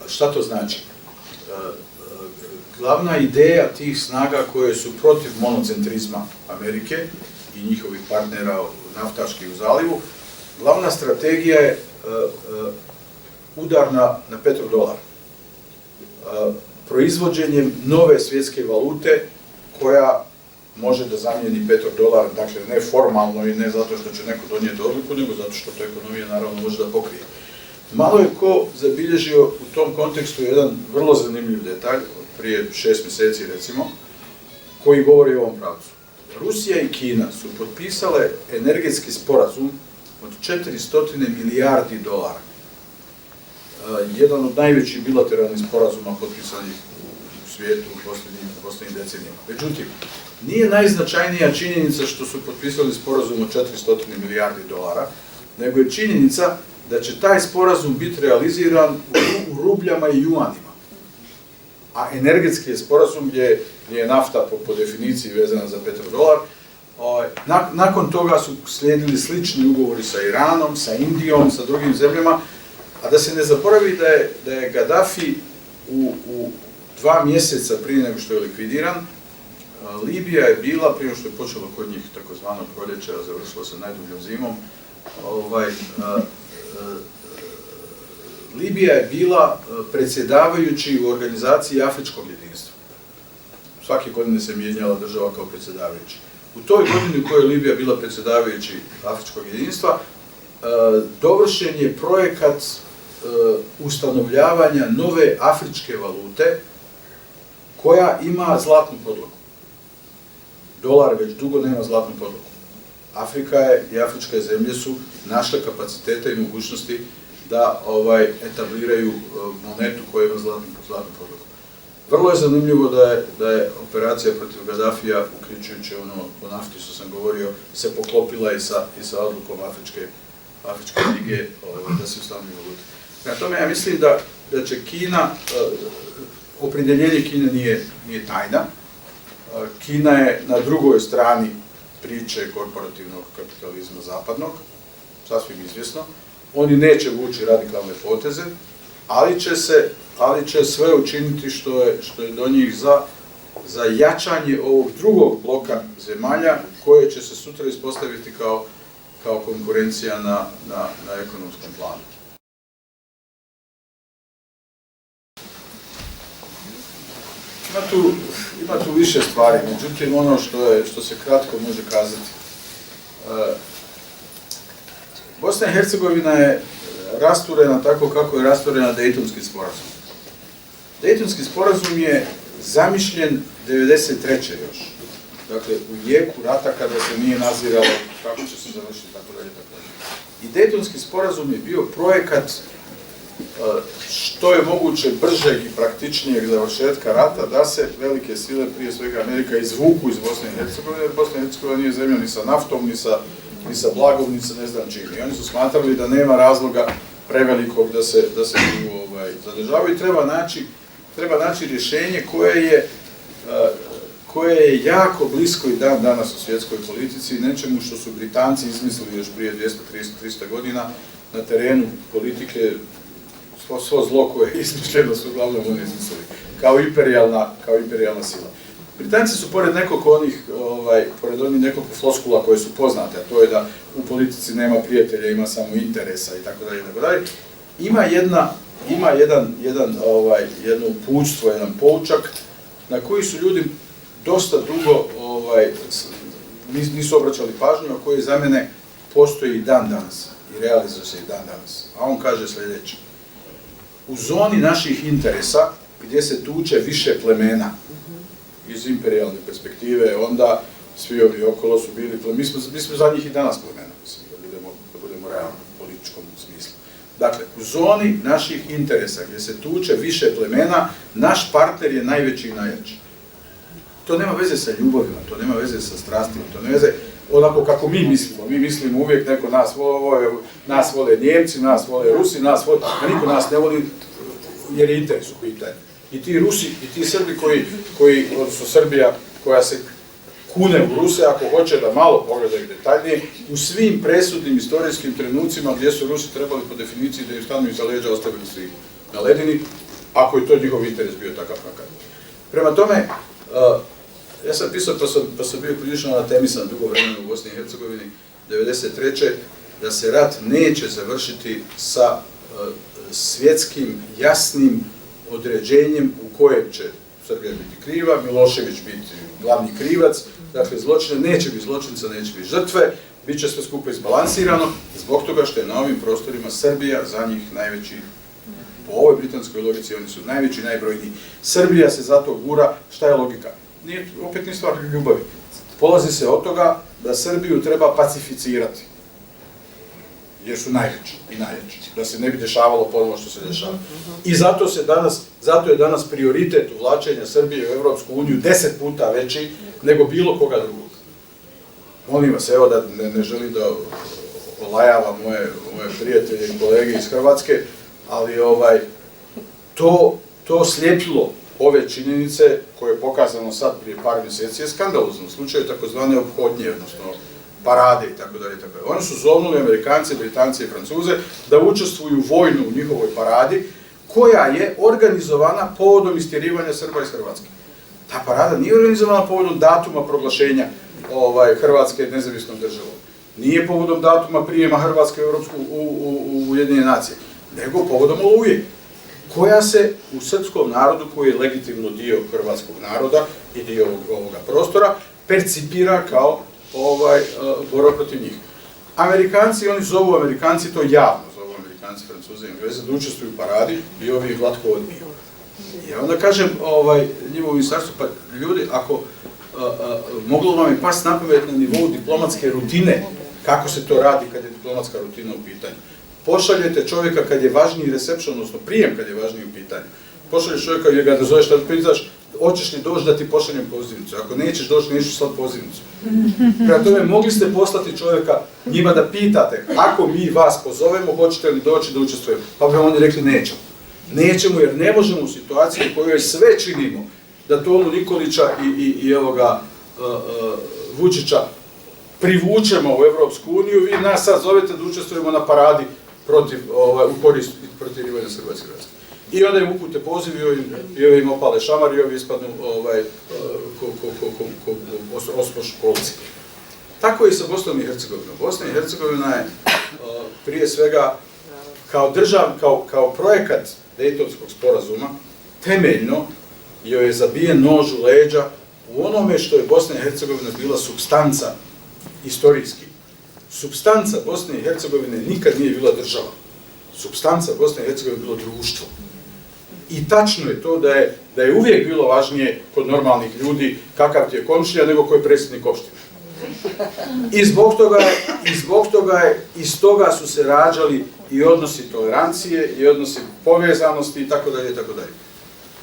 Šta to znači? Glavna ideja tih snaga koje su protiv monocentrizma Amerike i njihovih partnera naftaških u zalivu, glavna strategija je udar na petrodolar. Proizvođenjem nove svjetske valute koja može da zamijeni petrodolar, dakle ne formalno i ne zato što će neko donijeti odluku, nego zato što to ekonomija naravno može da pokrije. Malo je ko zabilježio u tom kontekstu jedan vrlo zanimljiv detalj, prije 6 mjeseci recimo, koji govori o ovom pravcu. Rusija i Kina su potpisale energetski sporazum od 400 milijardi dolara. Jedan od najvećih bilateralnih sporazuma potpisanih u svijetu u posljednjim decenijama. Međutim, nije najznačajnija činjenica što su potpisali sporazum od 400 milijardi dolara, nego je činjenica da će taj sporazum biti realiziran u rubljama i juanima. A energetski je sporazum gdje je nafta po definiciji vezana za petrodolar. Nakon toga su slijedili slični ugovori sa Iranom, sa Indijom, sa drugim zemljama, a da se ne zaboravi da je Gaddafi u 2 mjeseca prije nego što je likvidiran, Libija je bila, prije što je počelo kod njih takozvano proljeće, a završilo se najduljom zimom, Libija je bila predsjedavajući u organizaciji Afričkog jedinstva. Svake godine se mijenjala država kao predsjedavajući. U toj godini u kojoj je Libija bila predsjedavajući Afričkog jedinstva, dovršen je projekat ustanovljavanja nove afričke valute koja ima zlatnu podlogu. Dolar već dugo nema zlatnu podlogu. Afrika i afričke zemlje su našle kapacitete i mogućnosti da etabliraju monetu koja ima zlatnu podlogu. Vrlo je zanimljivo da je operacija protiv Gaddafija, uključujući ono o nafti što sam govorio, se poklopila i sa odlukom Afričke lige da se ustanovi valuta. Prema tome, ja mislim da će Kina, opredjeljenje Kine nije tajna. Kina je na drugoj strani priče korporativnog kapitalizma zapadnog, sasvim izvjesno. Oni neće vući radikalne poteze, ali će sve učiniti što je do njih za jačanje ovog drugog bloka zemalja koje će se sutra ispostaviti kao konkurencija na ekonomskom planu. Ima tu više stvari, međutim ono što se kratko može kazati. Bosna i Hercegovina je rasturena tako kako je rasturena Dejtonski sporazum. Dejtonski sporazum je zamišljen 1993. još. Dakle, u jeku rata kada se nije naziralo kako će se završiti, tako dalje. I Dejtonski sporazum je bio projekat što je moguće bržeg i praktičnijeg završetka rata, da se velike sile, prije svega Amerika, izvuku iz Bosne i Hercegovine, jer Bosna i Hercegovina nije zemlja ni sa naftom, ni sa blagom, ni sa ne znam čim. I oni su smatrali da nema razloga prevelikog da se tu zadržavaju i treba naći rješenje koje je jako blisko i dan danas u svjetskoj politici, nečemu što su Britanci izmislili još prije 200-300 godina na terenu politike. Svo zlo koje je izmišljeno su uglavnom oni izmislili, kao imperijalna sila. Britanci su pored nekoliko floskula koje su poznate, a to je da u politici nema prijatelja, ima samo interesa i tako dalje, ima jedno uputstvo, jedan poučak na koji su ljudi dosta dugo nisu obraćali pažnju, a koji za mene postoji i dan danas i realizuje se i dan danas. A on kaže sljedeće: u zoni naših interesa, gdje se tuče više plemena, iz imperijalne perspektive, onda svi ovi okolo su bili plemena. Mi smo za njih i danas plemena, mislim, da budemo realni u političkom smislu. Dakle, u zoni naših interesa, gdje se tuče više plemena, naš partner je najveći i najjači. To nema veze sa ljubavima, to nema veze sa strastima, to nema veze onako kako mi mislimo. Mi mislimo uvijek neko nas vole Njemci, nas vole Rusi, a niko nas ne voli jer je interes u pitanju. I ti Rusi, i ti Srbi odnosno Srbija koja se kune u Ruse, ako hoće da malo pogledaju detaljnije, u svim presudnim istorijskim trenucima gdje su Rusi trebali po definiciji da im stanu iza leđa, ostavili su ih na ledini, ako je to njihov interes bio takav kakav. Prema tome, ja sam pisao, pa sam bio prilično anatemisan dugo vremena u Bosni i Hercegovini, 1993. da se rat neće završiti sa svjetskim, jasnim određenjem u kojem će Srbija biti kriva, Milošević biti glavni krivac, dakle zločine, neće biti zločinca, neće biti žrtve, bit će sve skupo izbalansirano, zbog toga što je na ovim prostorima Srbija za njih najveći, po ovoj britanskoj logici oni su najveći, najbrojniji. Srbija se zato gura, šta je logika? Opet nije stvar ljubavi. Polazi se od toga da Srbiju treba pacificirati, jer su najveći i najjači, da se ne bi dešavalo ponovo što se dešava. I zato je danas prioritet uvlačenja Srbije u Evropsku uniju 10 puta veći nego bilo koga drugog. Molim vas, evo da ne želim da olajavam moje prijatelje i kolege iz Hrvatske, ali to sljepilo ove činjenice koje je pokazano sad prije par mjeseci je skandalozno. U slučaju takozvane ophodnje, odnosno parade i tako dalje. Oni su zovnuli Amerikanci, Britanci i Francuze da učestvuju vojno u njihovoj paradi, koja je organizovana povodom istjerivanja Srba iz Hrvatske. Ta parada nije organizovana povodom datuma proglašenja Hrvatske nezavisnom državom. Nije povodom datuma prijema Hrvatske u Ujedinjene nacije, nego povodom Oluje, koja se u srpskom narodu, koji je legitimno dio hrvatskog naroda i dio ovoga prostora, percipira kao borba protiv njih. Amerikanci, oni zovu Amerikanci, to javno zovu Amerikanci, Francuze i Engleze, da učestvuju u paradi i ovi ih glatko odbiju. I onda kažem njima u ministarstvu, pa ljudi, ako moglo vam je past na pamet na nivou diplomatske rutine, kako se to radi kad je diplomatska rutina u pitanju. Pošaljete čovjeka kad je važniji reception, odnosno prijem kad je važniji u pitanju. Pošalješ čovjeka i ga da zoveš, da pitaš, hoćeš li doći da ti pošaljem pozivnicu? Ako nećeš doći, nećeš slati pozivnicu. Prema tome, mogli ste poslati čovjeka njima da pitate, ako mi vas pozovemo, hoćete li doći da učestvujemo? Pa bi oni rekli nećemo. Nećemo jer ne možemo u situaciji u kojoj sve činimo da Tomu Nikolića i Vučića privučemo u Evropsku uniju, vi nas sad zovete da učestvujemo na paradi u korist protirivanja Srba iz Hrvatske. I onda im upute poziv i ovi im opale šamar i ovi ispadnu ospoš kolci. Tako je i sa Bosnom i Hercegovinom. Bosna i Hercegovina je prije svega kao projekat Dejtonskog sporazuma temeljno joj je zabijen nož u leđa u onome što je Bosna i Hercegovina bila supstanca istorijski. Supstanca Bosne i Hercegovine nikad nije bila država. Supstanca Bosne i Hercegovine je bilo društvo. I tačno je to da je uvijek bilo važnije kod normalnih ljudi kakav ti je komšija nego koji je predsjednik opštine. I iz toga su se rađali i odnosi tolerancije, i odnosi povezanosti i tako dalje, i tako dalje.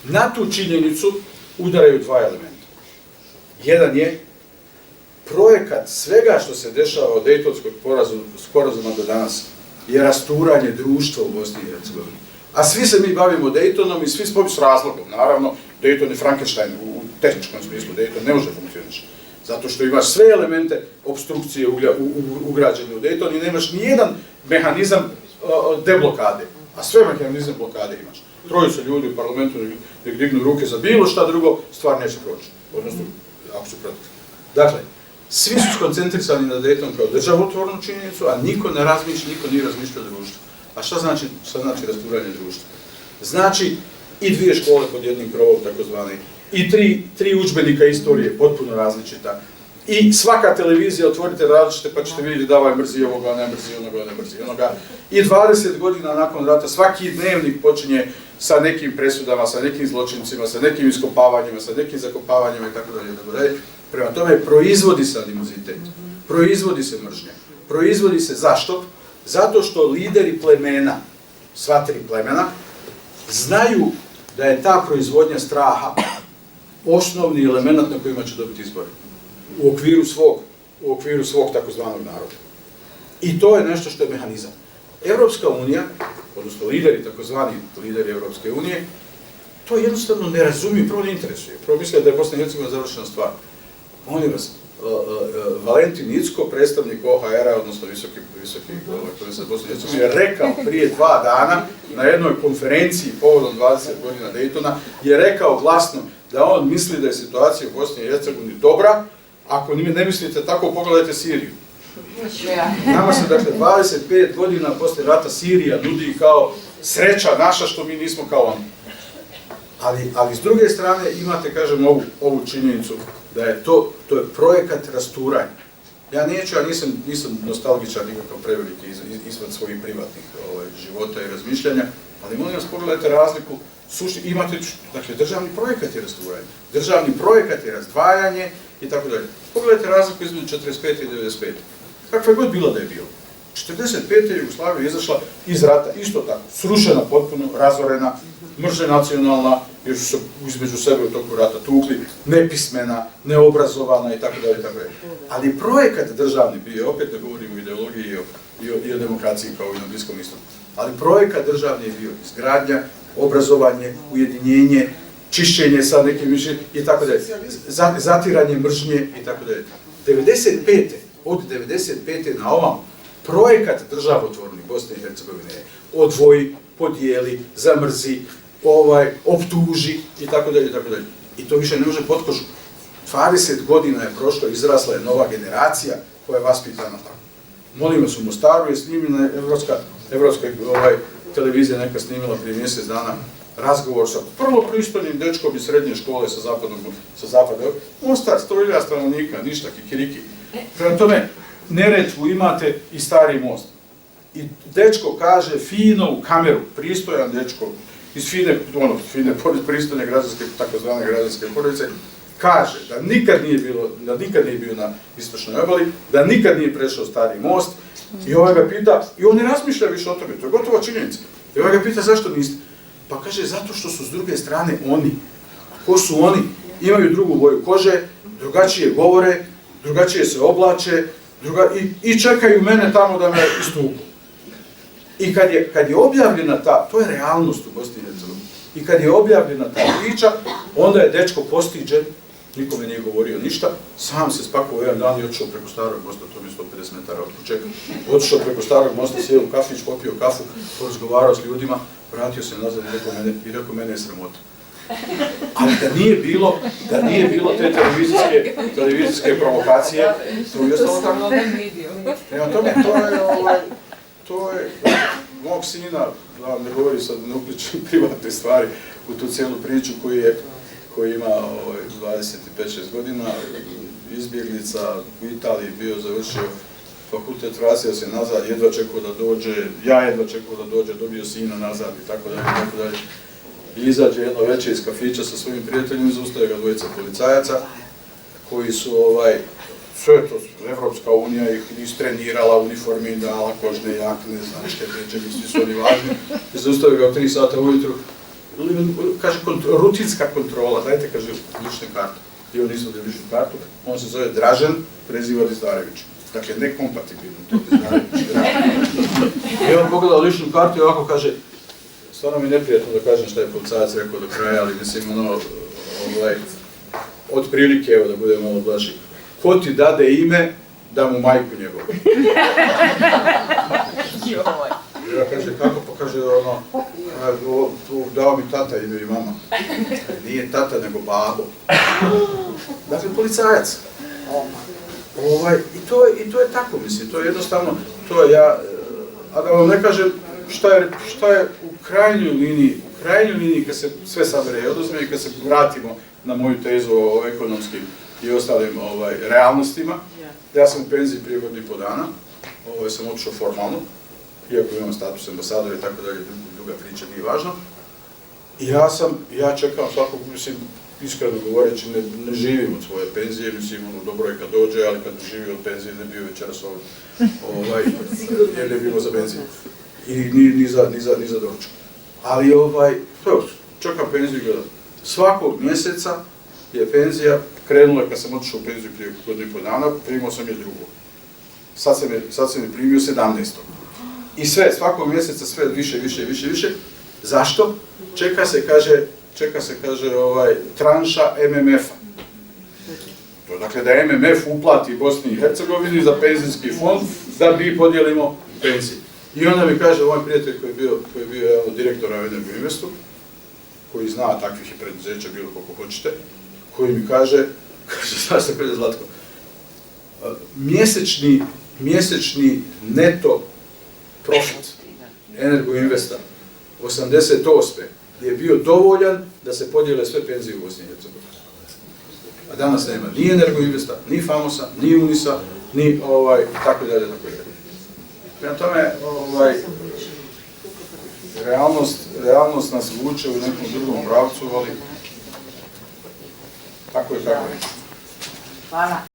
Na tu činjenicu udaraju dva elementa. Jedan je projekat svega što se dešava od Dejtonskog sporazuma do danas je rasturanje društva u Bosni i Hercegovini. A svi se mi bavimo Dejtonom i svi smo s razlogom. Naravno, Dejton je Frankenstein u tehničkom smislu, Dejton ne može funkcionirati. Zato što imaš sve elemente obstrukcije ugrađene u Dejton i nemaš nijedan mehanizam deblokade, a sve mehanizme blokade imaš. Trojica ljudi u parlamentu nek dignu ruke za bilo šta drugo, stvar neće proći. odnosno ako su protiv. Dakle, svi su skoncentrisani na Dayton kao državotvornu činjenicu, a niko ne razmišlja, niko nije razmišljao o društvu. A šta znači rasturanje društva? Znači i 2 škole pod jednim krovom, takozvani, i 3 udžbenika istorije, potpuno različita. I svaka televizija otvorite različite, pa ćete vidjeti da ovaj mrzi ovoga, ne mrzi onoga, ne mrzi onoga. I 20 godina nakon rata svaki dnevnik počinje sa nekim presudama, sa nekim zločincima, sa nekim iskopavanjima, sa nekim zakopavanjima itd. Prema tome, proizvodi se animozitet, proizvodi se mržnja. Proizvodi se zašto? Zato što lideri plemena, sva 3 plemena, znaju da je ta proizvodnja straha osnovni element na kojima će dobiti izbore. U okviru svog takozvanog naroda. I to je nešto što je mehanizam. Evropska unija, odnosno lideri, takozvani lideri Evropske unije, to jednostavno ne razumiju, prvo ne interesuje. Prvo misle da je Bosna i Hercegovina završena stvar. Molim vas, Valentin Incko, predstavnik OHR-a, odnosno visoki komisar Bosne i Hercegovine, je rekao prije 2 dana na jednoj konferenciji povodom 20 godina Daytona, je rekao glasno da on misli da je situacija u Bosni i Hercegovini dobra. Ako ne mislite tako, pogledajte Siriju. Nama se, dakle, 25 godina posle rata Sirija nudi kao sreća naša što mi nismo kao oni. Ali s druge strane imate, kažem, ovu činjenicu da je to je projekat rasturanja. Ja nisam nostalgičar nikakav preveliki izvan svojih privatnih života i razmišljanja, ali molim vas, pogledajte razliku. Imate, dakle, državni projekat je rasturanje, državni projekat je razdvajanje i tako dalje. Pogledajte razliku između 45. i 95. Kakva je god bila da je bilo. 45. je Jugoslavija izašla iz rata, isto tako, srušena potpuno, razorena, mržnja nacionalna, jer su se između sebe u toku rata tukli, nepismena, neobrazovana i tako dalje. Ali projekat državni bio, opet ne govorimo o ideologiji i o demokraciji kao i na Bliskom istoku, ali projekat državni je bio izgradnja, obrazovanje, ujedinjenje, čišćenje sa nekim mišljenjem i tako dalje, zatiranje mržnje i tako dalje. Od 95. na ovam, projekat državotvorni Bosne i Hercegovine je odvoji, podijeli, zamrzi, optuži i tako dalje. I to više ne može pod kožu. 20 godina je prošlo, izrasla je nova generacija koja je vaspitana tako. Molim vas, u Mostaru je snimljena evropska televizija neka snimila prije mjesec dana razgovor sa prvo pristojnim dečkom iz srednje škole sa zapada. Mostar, 100.000 stanovnika, ništa, kikiriki. Prema tome, Neretvu imate i Stari most. I dečko kaže fino u kameru, pristojan dečko, iz fine pristojne građanske, takozvane građanske porodice, kaže da nikad nije bio na istočnoj obali, da nikad nije prešao Stari most, i ovaj ga pita, i on ne razmišlja više o tome, to je gotova činjenica. I ovaj ga pita zašto niste? Pa kaže zato što su s druge strane oni. Ko su oni? Imaju drugu boju kože, drugačije govore, drugačije se oblače, i čekaju mene tamo da me istupu. I kad je objavljena to je realnost u Bosni i Hercegovini, i kad je objavljena ta priča, onda je dečko postiđen, nikome nije govorio ništa, sam se spakovao jedan dan i otišao preko Starog mosta, to mi je 150 metara od počeka, otišao preko Starog mosta, sjeo u kafić, popio kafu, porazgovarao s ljudima, vratio se nazad i rekao mene je sramota. Ali da nije bilo te televizijske provokacije, to je ostalo tako. Prema tome, to je mog sina, da vam ne govori sad, ne uključujem privatne stvari u tu cijelu priču koji ima 25-6 godina, izbjeglica u Italiji, bio završio fakultet, vratio se nazad, jedva čekao da dođe, ja jedva čekao da dođe, dobio sina nazad i tako dalje. I izađe jedno veće iz kafića sa svojim prijateljima, zaustaje ga 2 policajaca koji su sve to, Evropska unija ih istrenirala, uniforme im dala, kožne jakne, znaš nečegi, svi su oni važni. I zaustaje ga u 3 sata ujutru, kaže, rutinska kontrola, dajte, kaže, lične karte. I on izvode ličnu kartu, on se zove Dražen, preziva Dizdarević. Dakle, nekompatibilno to Dizdarević. I on pogleda ličnu kartu i ovako kaže, stvarno mi je neprijatno da kažem šta je policajac rekao do kraja, ali mislim, od prilike, evo da budem malo blaži, ko ti dade ime, da mu majku njegovu. I on kaže, kako kaže ono, dao mi tata ime i mama. Nije tata, nego babo. Dakle, policajac. I to je tako, mislim, to je jednostavno, to je ja, a da vam ne kažem šta je u krajnjoj liniji kad se sve sabere i oduzme i kad se vratimo na moju tezu o ekonomskim i ostalim realnostima. Ja sam u penziji prije godinu i po dana, sam otišao formalno, iako imam status ambasadora i tako dalje, druga priča, nije važno. I ja čekam svakog, mislim, iskreno govoreći, ne živim od svoje penzije, mislim, dobro je kad dođe, ali kad živi od penzije ne bio večeras ovdje, jer ne bilo za benziju. I ni za doručak. Ali, čekam penziju i gledam. Svakog mjeseca je penzija krenula kad sam otišao u penziju prije godinu i po dana, primao sam je drugo. Sad sam je primio 17. I svakog mjeseca sve više. Zašto? Čeka se, kaže, tranša MMF-a. To dakle da MMF uplati Bosni i Hercegovini za penzijski fond da mi podijelimo penzije. I onda mi kaže moj prijatelj koji je bio direktora u Energoinvestu, koji zna takvih je preduzeća bilo koliko hoćete, koji mi kaže, znaš što kaže Zlatko, mjesečni neto profit Energoinvesta 88. je bio dovoljan da se podijele sve penzije u Bosni i Hercegovini. A danas nema ni Energoinvesta, ni Famosa, ni Unisa, ni tako dalje. Prema tome, realnost nas vuče u nekom drugom pravcu, ali tako je kako je. Hvala.